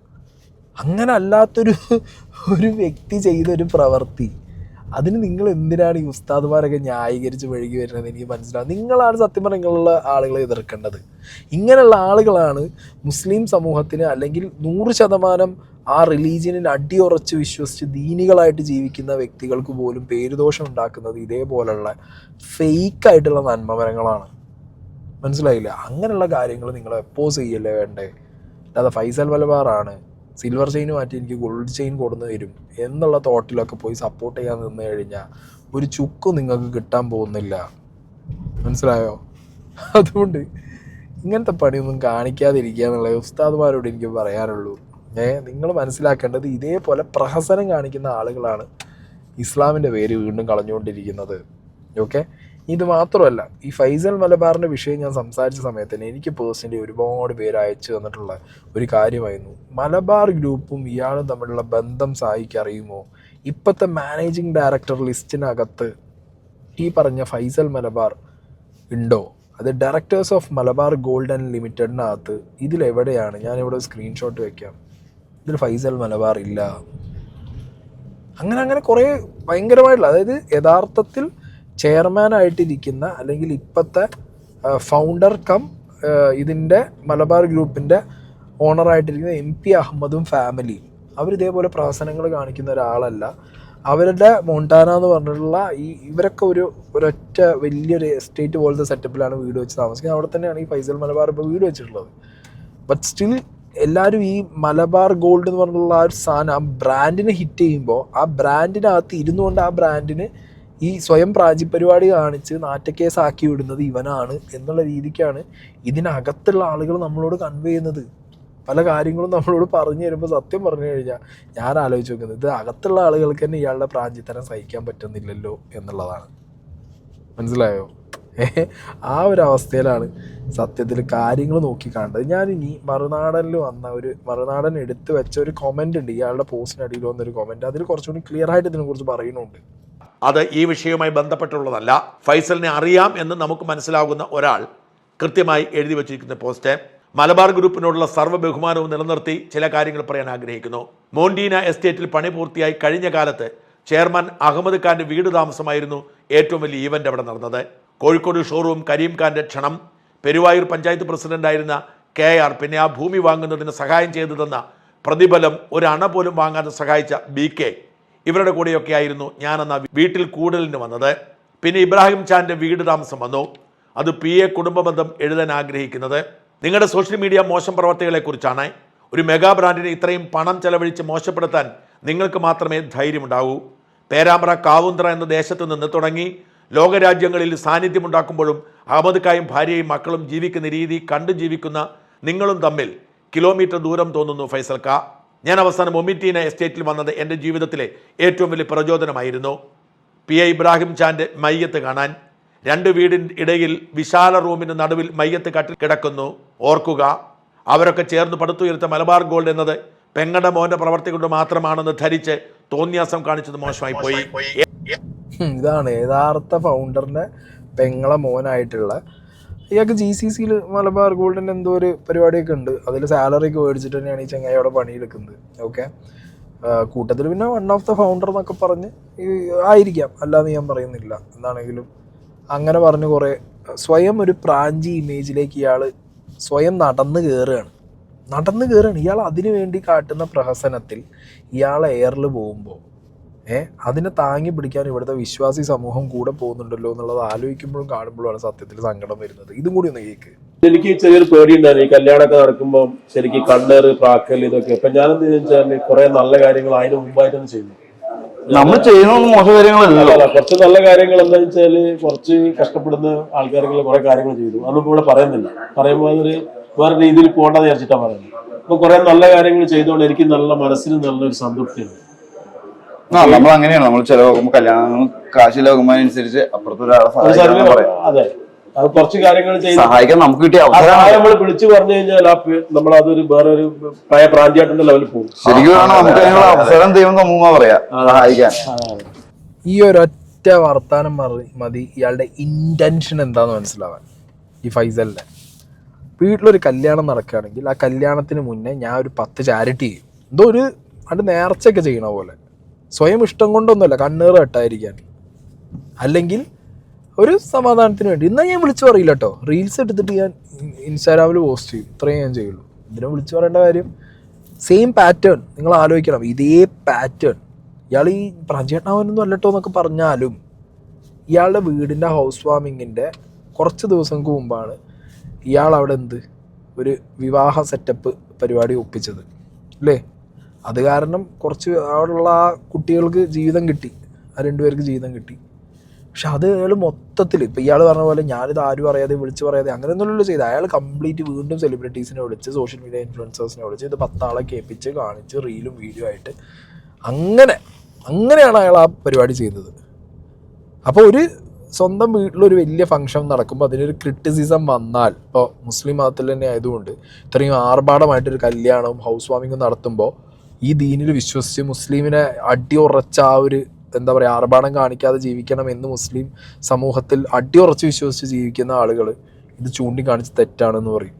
അങ്ങനെ അല്ലാത്തൊരു വ്യക്തി ചെയ്തൊരു പ്രവൃത്തി, അതിന് നിങ്ങൾ എന്തിനാണ് ഈ ഉസ്താദുമാരൊക്കെ ന്യായീകരിച്ച് വഴുകി വരുന്നത് എനിക്ക് മനസ്സിലാവും. നിങ്ങളാണ് സത്യം പറഞ്ഞ നിങ്ങളുള്ള ആളുകളെ എതിർക്കേണ്ടത്. ഇങ്ങനെയുള്ള ആളുകളാണ് മുസ്ലിം സമൂഹത്തിന് അല്ലെങ്കിൽ 100% ആ റിലീജിയനിൽ അടിയുറച്ച് വിശ്വസിച്ച് ദീനികളായിട്ട് ജീവിക്കുന്ന വ്യക്തികൾക്ക് പോലും പേരുദോഷം ഉണ്ടാക്കുന്നത് ഇതേപോലുള്ള ഫേക്കായിട്ടുള്ള നന്മമരങ്ങളാണ്. മനസ്സിലായില്ല? അങ്ങനെയുള്ള കാര്യങ്ങൾ നിങ്ങൾ എപ്പോസ് ചെയ്യല്ലേ വേണ്ടേ. അല്ലാതെ ഫൈസൽ മലബാറാണ് സിൽവർ ചെയിൻ മാറ്റി എനിക്ക് ഗോൾഡ് ചെയിൻ കൊടുന്നു തരും എന്നുള്ള തോട്ടിലൊക്കെ പോയി സപ്പോർട്ട് ചെയ്യാൻ നിന്ന് കഴിഞ്ഞാൽ ഒരു ചുക്കും നിങ്ങൾക്ക് കിട്ടാൻ പോകുന്നില്ല. മനസ്സിലായോ? അതുകൊണ്ട് ഇങ്ങനത്തെ പണിയൊന്നും കാണിക്കാതിരിക്കുക എന്നുള്ള ഉസ്താദുമാരോട് എനിക്ക് പറയാനുള്ളൂ. നിങ്ങൾ മനസ്സിലാക്കേണ്ടത് ഇതേപോലെ പ്രഹസനം കാണിക്കുന്ന ആളുകളാണ് ഇസ്ലാമിൻ്റെ പേര് വീണ്ടും കളഞ്ഞുകൊണ്ടിരിക്കുന്നത്. ഓക്കെ, ഇത് മാത്രമല്ല, ഈ ഫൈസൽ മലബാറിൻ്റെ വിഷയം ഞാൻ സംസാരിച്ച സമയത്ത് തന്നെ എനിക്ക് പേഴ്സണലി ഒരുപാട് പേര് അയച്ചു തന്നിട്ടുള്ള ഒരു കാര്യമായിരുന്നു, മലബാർ ഗ്രൂപ്പും ഇയാളും തമ്മിലുള്ള ബന്ധം സായിക്ക് അറിയുമോ? ഇപ്പോഴത്തെ മാനേജിങ് ഡയറക്ടർ ലിസ്റ്റിനകത്ത് ഈ പറഞ്ഞ ഫൈസൽ മലബാർ ഉണ്ടോ? അത് directors of Malabar gold and ലിമിറ്റഡിനകത്ത് ഇതിലെവിടെയാണ്? ഞാനിവിടെ സ്ക്രീൻഷോട്ട് വയ്ക്കാം. ഇതിൽ ഫൈസൽ മലബാർ ഇല്ല. അങ്ങനെ കുറേ ഭയങ്കരമായിട്ടുള്ള, അതായത് യഥാർത്ഥത്തിൽ ചെയർമാനായിട്ടിരിക്കുന്ന അല്ലെങ്കിൽ ഇപ്പോഴത്തെ ഫൗണ്ടർ കം ഇതിൻ്റെ മലബാർ ഗ്രൂപ്പിൻ്റെ ഓണറായിട്ടിരിക്കുന്ന MP അഹമ്മദും ഫാമിലിയും അവരിതേപോലെ പ്രഹസനങ്ങൾ കാണിക്കുന്ന ഒരാളല്ല. അവരുടെ മോണ്ടാന എന്ന് പറഞ്ഞിട്ടുള്ള ഇവരൊക്കെ ഒരൊറ്റ വലിയൊരു എസ്റ്റേറ്റ് പോലത്തെ സെറ്റപ്പിലാണ് വീട് വെച്ച് താമസിക്കുന്നത്. അവിടെ തന്നെയാണ് ഈ ഫൈസൽ മലബാർ ഇപ്പോൾ വീട് വെച്ചിട്ടുള്ളത്. ബട്ട് സ്റ്റിൽ എല്ലാവരും ഈ മലബാർ ഗോൾഡ് എന്ന് പറഞ്ഞിട്ടുള്ള ആ ഒരു സാധനം, ആ ബ്രാൻഡിനെ ഹിറ്റ് ചെയ്യുമ്പോൾ ആ ബ്രാൻഡിനകത്ത് ഇരുന്നുകൊണ്ട് ആ ബ്രാൻഡിന് ഈ സ്വയം പ്രാചിപരിപാടി കാണിച്ച് നാറ്റക്കേസാക്കി വിടുന്നത് ഇവനാണ് എന്നുള്ള രീതിക്കാണ് ഇതിനകത്തുള്ള ആളുകൾ നമ്മളോട് കൺവേ ചെയ്യുന്നത്. പല കാര്യങ്ങളും നമ്മളോട് പറഞ്ഞു തരുമ്പോൾ സത്യം പറഞ്ഞു കഴിഞ്ഞാൽ ഞാൻ ആലോചിച്ച് നോക്കുന്നത്, ഇത് അകത്തുള്ള ആളുകൾക്ക് തന്നെ ഇയാളുടെ പ്രാഞ്ചിത്തരം സഹിക്കാൻ പറ്റുന്നില്ലല്ലോ എന്നുള്ളതാണ്. മനസ്സിലായോ? ആ ഒരു അവസ്ഥയിലാണ് സത്യത്തിൽ കാര്യങ്ങൾ നോക്കിക്കാണ്ടത്. ഞാനിനി മറുനാടനിൽ വന്ന മറുനാടൻ എടുത്തു വെച്ച ഒരു കമൻ്റ് ഉണ്ട്, ഇയാളുടെ പോസ്റ്റിനടിയിൽ വന്നൊരു കമൻറ്റ്. അതിൽ കുറച്ചുകൂടി ക്ലിയർ ആയിട്ട് ഇതിനെക്കുറിച്ച് പറയുന്നുണ്ട്. അത് ഈ വിഷയവുമായി ബന്ധപ്പെട്ടുള്ളതല്ല. ഫൈസലിനെ അറിയാം എന്ന് നമുക്ക് മനസ്സിലാകുന്ന ഒരാൾ കൃത്യമായി എഴുതി വച്ചിരിക്കുന്ന പോസ്റ്റ്, മലബാർ ഗ്രൂപ്പിനോടുള്ള സർവ്വ ബഹുമാനവും നിലനിർത്തി ചില കാര്യങ്ങൾ പറയാൻ ആഗ്രഹിക്കുന്നു. മോണ്ടീന എസ്റ്റേറ്റിൽ പണി പൂർത്തിയായി കഴിഞ്ഞ കാലത്ത് ചെയർമാൻ അഹമ്മദ് ഖാന്റെ വീട് താമസമായിരുന്നു ഏറ്റവും വലിയ ഈവന്റ് അവിടെ നടന്നത്. കോഴിക്കോട് ഷോറൂം കരീം ഖാന്റെ ക്ഷണം, പെരുവായൂർ പഞ്ചായത്ത് പ്രസിഡന്റായിരുന്ന KR, പിന്നെ ആ ഭൂമി വാങ്ങുന്നതിന് സഹായം ചെയ്തു തന്ന പ്രതിഫലം ഒരു അണ പോലും വാങ്ങാതെ സഹായിച്ച BK, ഇവരുടെ കൂടെയൊക്കെ ആയിരുന്നു ഞാനെന്ന വീട്ടിൽ കൂടലിന് വന്നത്. പിന്നെ ഇബ്രാഹിം ചാന്റെ വീട് താമസം വന്നു. അത് PA കുടുംബബന്ധം എഴുതാൻ ആഗ്രഹിക്കുന്നത്. നിങ്ങളുടെ സോഷ്യൽ മീഡിയ മോശം പ്രവർത്തികളെക്കുറിച്ചാണ്. ഒരു മെഗാ ബ്രാൻഡിനെ ഇത്രയും പണം ചെലവഴിച്ച് മോശപ്പെടുത്താൻ നിങ്ങൾക്ക് മാത്രമേ ധൈര്യമുണ്ടാവൂ. പേരാമ്പ്ര കാവുന്തറ എന്ന ദേശത്ത് നിന്ന് തുടങ്ങി ലോകരാജ്യങ്ങളിൽ സാന്നിധ്യമുണ്ടാക്കുമ്പോഴും അഹമ്മദ് ഖായും ഭാര്യയും മക്കളും ജീവിക്കുന്ന രീതി കണ്ടു ജീവിക്കുന്ന നിങ്ങളും തമ്മിൽ കിലോമീറ്റർ ദൂരം തോന്നുന്നു ഫൈസൽ ഖാ. ഞാൻ അവസാനം മൊമിറ്റീന എസ്റ്റേറ്റിൽ വന്നത് എൻ്റെ ജീവിതത്തിലെ ഏറ്റവും വലിയ പ്രചോദനമായിരുന്നു. PA ഇബ്രാഹിം ചാൻ്റെ മയ്യത്ത് കാണാൻ. 2 വീടിൻ്റെ ഇടയിൽ വിശാല റൂമിന് നടുവിൽ മയ്യത്ത് കട്ടിൽ കിടക്കുന്നു. ഓർക്കുക, അവരൊക്കെ ചേർന്ന് പടുത്തുയർത്ത മലബാർ ഗോൾഡ് എന്നത് പെങ്ങടെ മോൻ്റെ പ്രവർത്തി കൊണ്ട് മാത്രമാണെന്ന് ധരിച്ച് തോന്നിയാസം കാണിച്ചത് മോശമായി പോയി. ഇതാണ് യഥാർത്ഥ ഫൗണ്ടറിൻ്റെ പെങ്ങളെ മോനായിട്ടുള്ള ഇയാൾക്ക് GCCയിൽ മലബാർ ഗോൾഡിൻ്റെ എന്തോ ഒരു പരിപാടിയൊക്കെ ഉണ്ട്. അതിൽ സാലറിയൊക്കെ മേടിച്ചിട്ട് തന്നെയാണ് ഈ ചങ്ങായി അവിടെ പണിയെടുക്കുന്നത്. ഓക്കെ, കൂട്ടത്തിൽ പിന്നെ വൺ ഓഫ് ദ ഫൗണ്ടർ എന്നൊക്കെ പറഞ്ഞ് ആയിരിക്കാം, അല്ലാതെ ഞാൻ പറയുന്നില്ല. എന്താണെങ്കിലും അങ്ങനെ പറഞ്ഞ് കുറേ സ്വയം ഒരു പ്രാഞ്ചി ഇമേജിലേക്ക് ഇയാൾ സ്വയം നടന്നു കയറുകയാണ്. ഇയാൾ അതിനു വേണ്ടി കാട്ടുന്ന പ്രഹസനത്തിൽ ഇയാൾ എയറിൽ പോകുമ്പോൾ അതിനെ താങ്ങി പിടിക്കാൻ ഇവിടുത്തെ വിശ്വാസി സമൂഹം കൂടെ പോകുന്നുണ്ടല്ലോ എന്നുള്ളത് ആലോചിക്കുമ്പോഴും കാണുമ്പോഴുമാണ് സത്യത്തിൽ സങ്കടം വരുന്നത്. ഇതും കൂടി ഒന്ന് കേൾക്ക്. എനിക്ക് ചെറിയൊരു പേടിയുണ്ടായിരുന്നു ഈ കല്യാണമൊക്കെ നടക്കുമ്പോൾ. ശരിക്കും കണ്ണേറ് പ്രാക്കൽ ഇതൊക്കെ. ഇപ്പൊ ഞാനെന്ത് വെച്ചാൽ കുറെ നല്ല കാര്യങ്ങൾ അതിന് മുമ്പായിട്ടൊന്നും ചെയ്യുന്നു. നമ്മൾ ചെയ്യുന്ന മോശം കാര്യങ്ങളല്ല, കുറച്ച് നല്ല കാര്യങ്ങൾ എന്താ വെച്ചാല് കുറച്ച് കഷ്ടപ്പെടുന്ന ആൾക്കാർക്ക് കുറെ കാര്യങ്ങൾ ചെയ്തു. അതൊന്നും ഇവിടെ പറയുന്നില്ല. പറയുമ്പോൾ അതൊരു വേറെ രീതിയിൽ പോകണ്ടെന്ന് വിചാരിച്ചിട്ടാണ് പറയുന്നത്. അപ്പൊ കുറെ നല്ല കാര്യങ്ങൾ ചെയ്തുകൊണ്ട് എനിക്ക് നല്ല മനസ്സിന് നല്ലൊരു സംതൃപ്തിയുണ്ട്. നമ്മൾ അങ്ങനെയാണ്. നമ്മൾ ചിലവാക്കുമ്പോ കല്യാണം കാശ് ലോകമാനുസരിച്ച് അപ്പുറത്തൊരാളെ അതെ, അത് കുറച്ച് കാര്യങ്ങൾ സഹായിക്കാൻ നമുക്ക് കിട്ടിയ സഹായം നമ്മൾ വിളിച്ചു പറഞ്ഞു കഴിഞ്ഞാൽ നമ്മൾ അതൊരു വേറെ ഒരു പഴയ പ്രാന്തിയായിട്ടുള്ള ലെവലിൽ പോകും. ശരിക്കും നമുക്ക് അതിനുള്ള അവസരം ദൈവം തമ്മുക പറയാ സഹായിക്കാൻ. ഈ ഒരൊറ്റ വർത്താനം മതി ഇയാളുടെ ഇന്റൻഷൻ എന്താന്ന് മനസ്സിലാവാൻ. ഈ ഫൈസലിന്റെ വീട്ടിലൊരു കല്യാണം നടക്കുകയാണെങ്കിൽ ആ കല്യാണത്തിന് മുന്നേ ഞാൻ ഒരു 10 ചാരിറ്റി ചെയ്യും. എന്തോ ഒരു അത് നേർച്ചയൊക്കെ ചെയ്യണ പോലെ. സ്വയം ഇഷ്ടം കൊണ്ടൊന്നുമല്ല, കണ്ണേറ് കെട്ടായിരിക്കാൻ, അല്ലെങ്കിൽ ഒരു സമാധാനത്തിന് വേണ്ടി. എന്നാൽ ഞാൻ വിളിച്ചു പറയില്ല കേട്ടോ. റീൽസ് എടുത്തിട്ട് ഞാൻ ഇൻസ്റ്റാഗ്രാമിൽ പോസ്റ്റ് ചെയ്യും, ഇത്രയും ഞാൻ ചെയ്യുള്ളൂ. ഇതിനെ വിളിച്ചു പറയേണ്ട കാര്യം സെയിം പാറ്റേൺ നിങ്ങൾ ആലോചിക്കണം. ഇതേ പാറ്റേൺ ഇയാൾ ഈ പ്രജേട്ടനാവനൊന്നും അല്ലട്ടോ എന്നൊക്കെ പറഞ്ഞാലും ഇയാളുടെ വീടിൻ്റെ ഹൗസ് വാമിങ്ങിൻ്റെ കുറച്ച് ദിവസങ്ങൾക്ക് മുമ്പാണ് ഇയാൾ അവിടെ ഒരു വിവാഹ സെറ്റപ്പ് പരിപാടി ഒപ്പിച്ചത് അല്ലേ. അത് കാരണം കുറച്ച് അവിടെയുള്ള ആ കുട്ടികൾക്ക് ജീവിതം കിട്ടി, ആ 2 പേർക്ക് ജീവിതം കിട്ടി. പക്ഷെ അത് അയാൾ മൊത്തത്തിൽ ഇപ്പം ഇയാൾ പറഞ്ഞ പോലെ ഞാനിത് ആരും അറിയാതെ വിളിച്ച് പറയാതെ അങ്ങനെയൊന്നുമല്ലോ ചെയ്ത്. അയാൾ കംപ്ലീറ്റ് വീണ്ടും സെലിബ്രിറ്റീസിനെ വിളിച്ച് സോഷ്യൽ മീഡിയ ഇൻഫ്ലുവൻസേഴ്സിനെ വിളിച്ച് ഇത് 10 ആളെ കേൾപ്പിച്ച് കാണിച്ച് റീലും വീഡിയോ ആയിട്ട് അങ്ങനെ അങ്ങനെയാണ് അയാൾ ആ പരിപാടി ചെയ്തത്. അപ്പോൾ ഒരു സ്വന്തം വീട്ടിലൊരു വലിയ ഫംഗ്ഷൻ നടക്കുമ്പോൾ അതിനൊരു ക്രിറ്റിസിസം വന്നാൽ, ഇപ്പോൾ മുസ്ലിം മതത്തിൽ തന്നെ ആയതുകൊണ്ട് ഇത്രയും ആർഭാടമായിട്ടൊരു കല്യാണവും ഹൗസ് വാമിങ്ങും നടത്തുമ്പോൾ ഈ ദീനിൽ വിശ്വസിച്ച് മുസ്ലിമിനെ അടിയുറച്ച ആ ഒരു എന്താ പറയുക ആർഭാടം കാണിക്കാതെ ജീവിക്കണം എന്ന് മുസ്ലിം സമൂഹത്തിൽ അടിയുറച്ച് വിശ്വസിച്ച് ജീവിക്കുന്ന ആളുകൾ ഇത് ചൂണ്ടിക്കാണിച്ച് തെറ്റാണെന്ന് പറയും.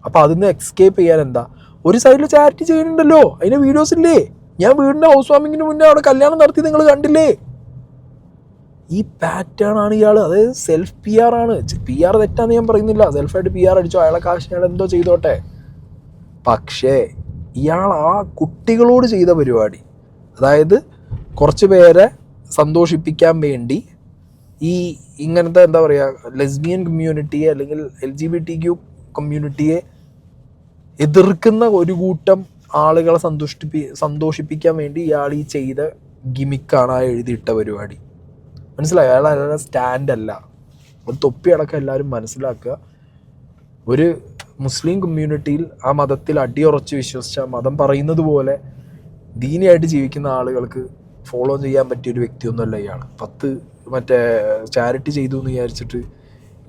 അപ്പോൾ അതിന്ന് എക്സ്കേപ്പ് ചെയ്യാൻ എന്താ, ഒരു സൈഡിൽ ചാരിറ്റി ചെയ്യുന്നുണ്ടല്ലോ, അതിൻ്റെ വീഡിയോസ് ഇല്ലേ, ഞാൻ വീടിൻ്റെ ഹൗസ് വാമിങ്ങിന് മുന്നേ അവിടെ കല്യാണം നടത്തി നിങ്ങൾ കണ്ടില്ലേ. ഈ പാറ്റേൺ ആണ് ഇയാൾ, അതായത് സെൽഫ് PR ആണ്. PR തെറ്റാന്ന് ഞാൻ പറയുന്നില്ല, സെൽഫായിട്ട് PR അടിച്ചോ, അയാളെ കാശ് അയാൾ എന്തോ ചെയ്തോട്ടെ. പക്ഷേ ഇയാൾ ആ കുട്ടികളോട് ചെയ്ത പരിപാടി, അതായത് കുറച്ച് പേരെ സന്തോഷിപ്പിക്കാൻ വേണ്ടി ഈ ഇങ്ങനത്തെ എന്താ പറയുക ലെസ്ബിയൻ കമ്മ്യൂണിറ്റിയെ അല്ലെങ്കിൽ LGBTQ കമ്മ്യൂണിറ്റിയെ എതിർക്കുന്ന ഒരു കൂട്ടം ആളുകളെ സന്തോഷിപ്പിക്കാൻ വേണ്ടി ഇയാൾ ഈ ചെയ്ത ഗിമിക്കാണ് ആ എഴുതിയിട്ട പരിപാടി. മനസ്സിലായോ? അയാളുടെ സ്റ്റാൻഡല്ല. ഒരു തൊപ്പി അടക്കം എല്ലാവരും മനസ്സിലാക്കുക. ഒരു മുസ്ലിം കമ്മ്യൂണിറ്റിയിൽ ആ മതത്തിൽ അടിയുറച്ച് വിശ്വസിച്ച മതം പറയുന്നത് പോലെ ദീനിയായിട്ട് ജീവിക്കുന്ന ആളുകൾക്ക് ഫോളോ ചെയ്യാൻ പറ്റിയൊരു വ്യക്തിയൊന്നുമല്ല ഇയാൾ. 10 മറ്റേ ചാരിറ്റി ചെയ്തു എന്ന് വിചാരിച്ചിട്ട്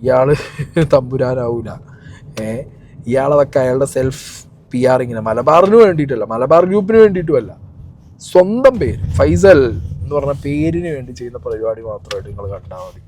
ഇയാൾ തമ്പുരാനാവൂല. ഇയാളതൊക്കെ അയാളുടെ സെൽഫ് PR ഇങ്ങനെ മലബാറിന് വേണ്ടിയിട്ടല്ല, മലബാർ ഗ്രൂപ്പിന് വേണ്ടിയിട്ടുമല്ല, സ്വന്തം പേര് ഫൈസൽ എന്ന് പറഞ്ഞ പേരിന് വേണ്ടി ചെയ്യുന്ന പരിപാടി മാത്രമായിട്ട് നിങ്ങൾ കണ്ടാൽ മതി.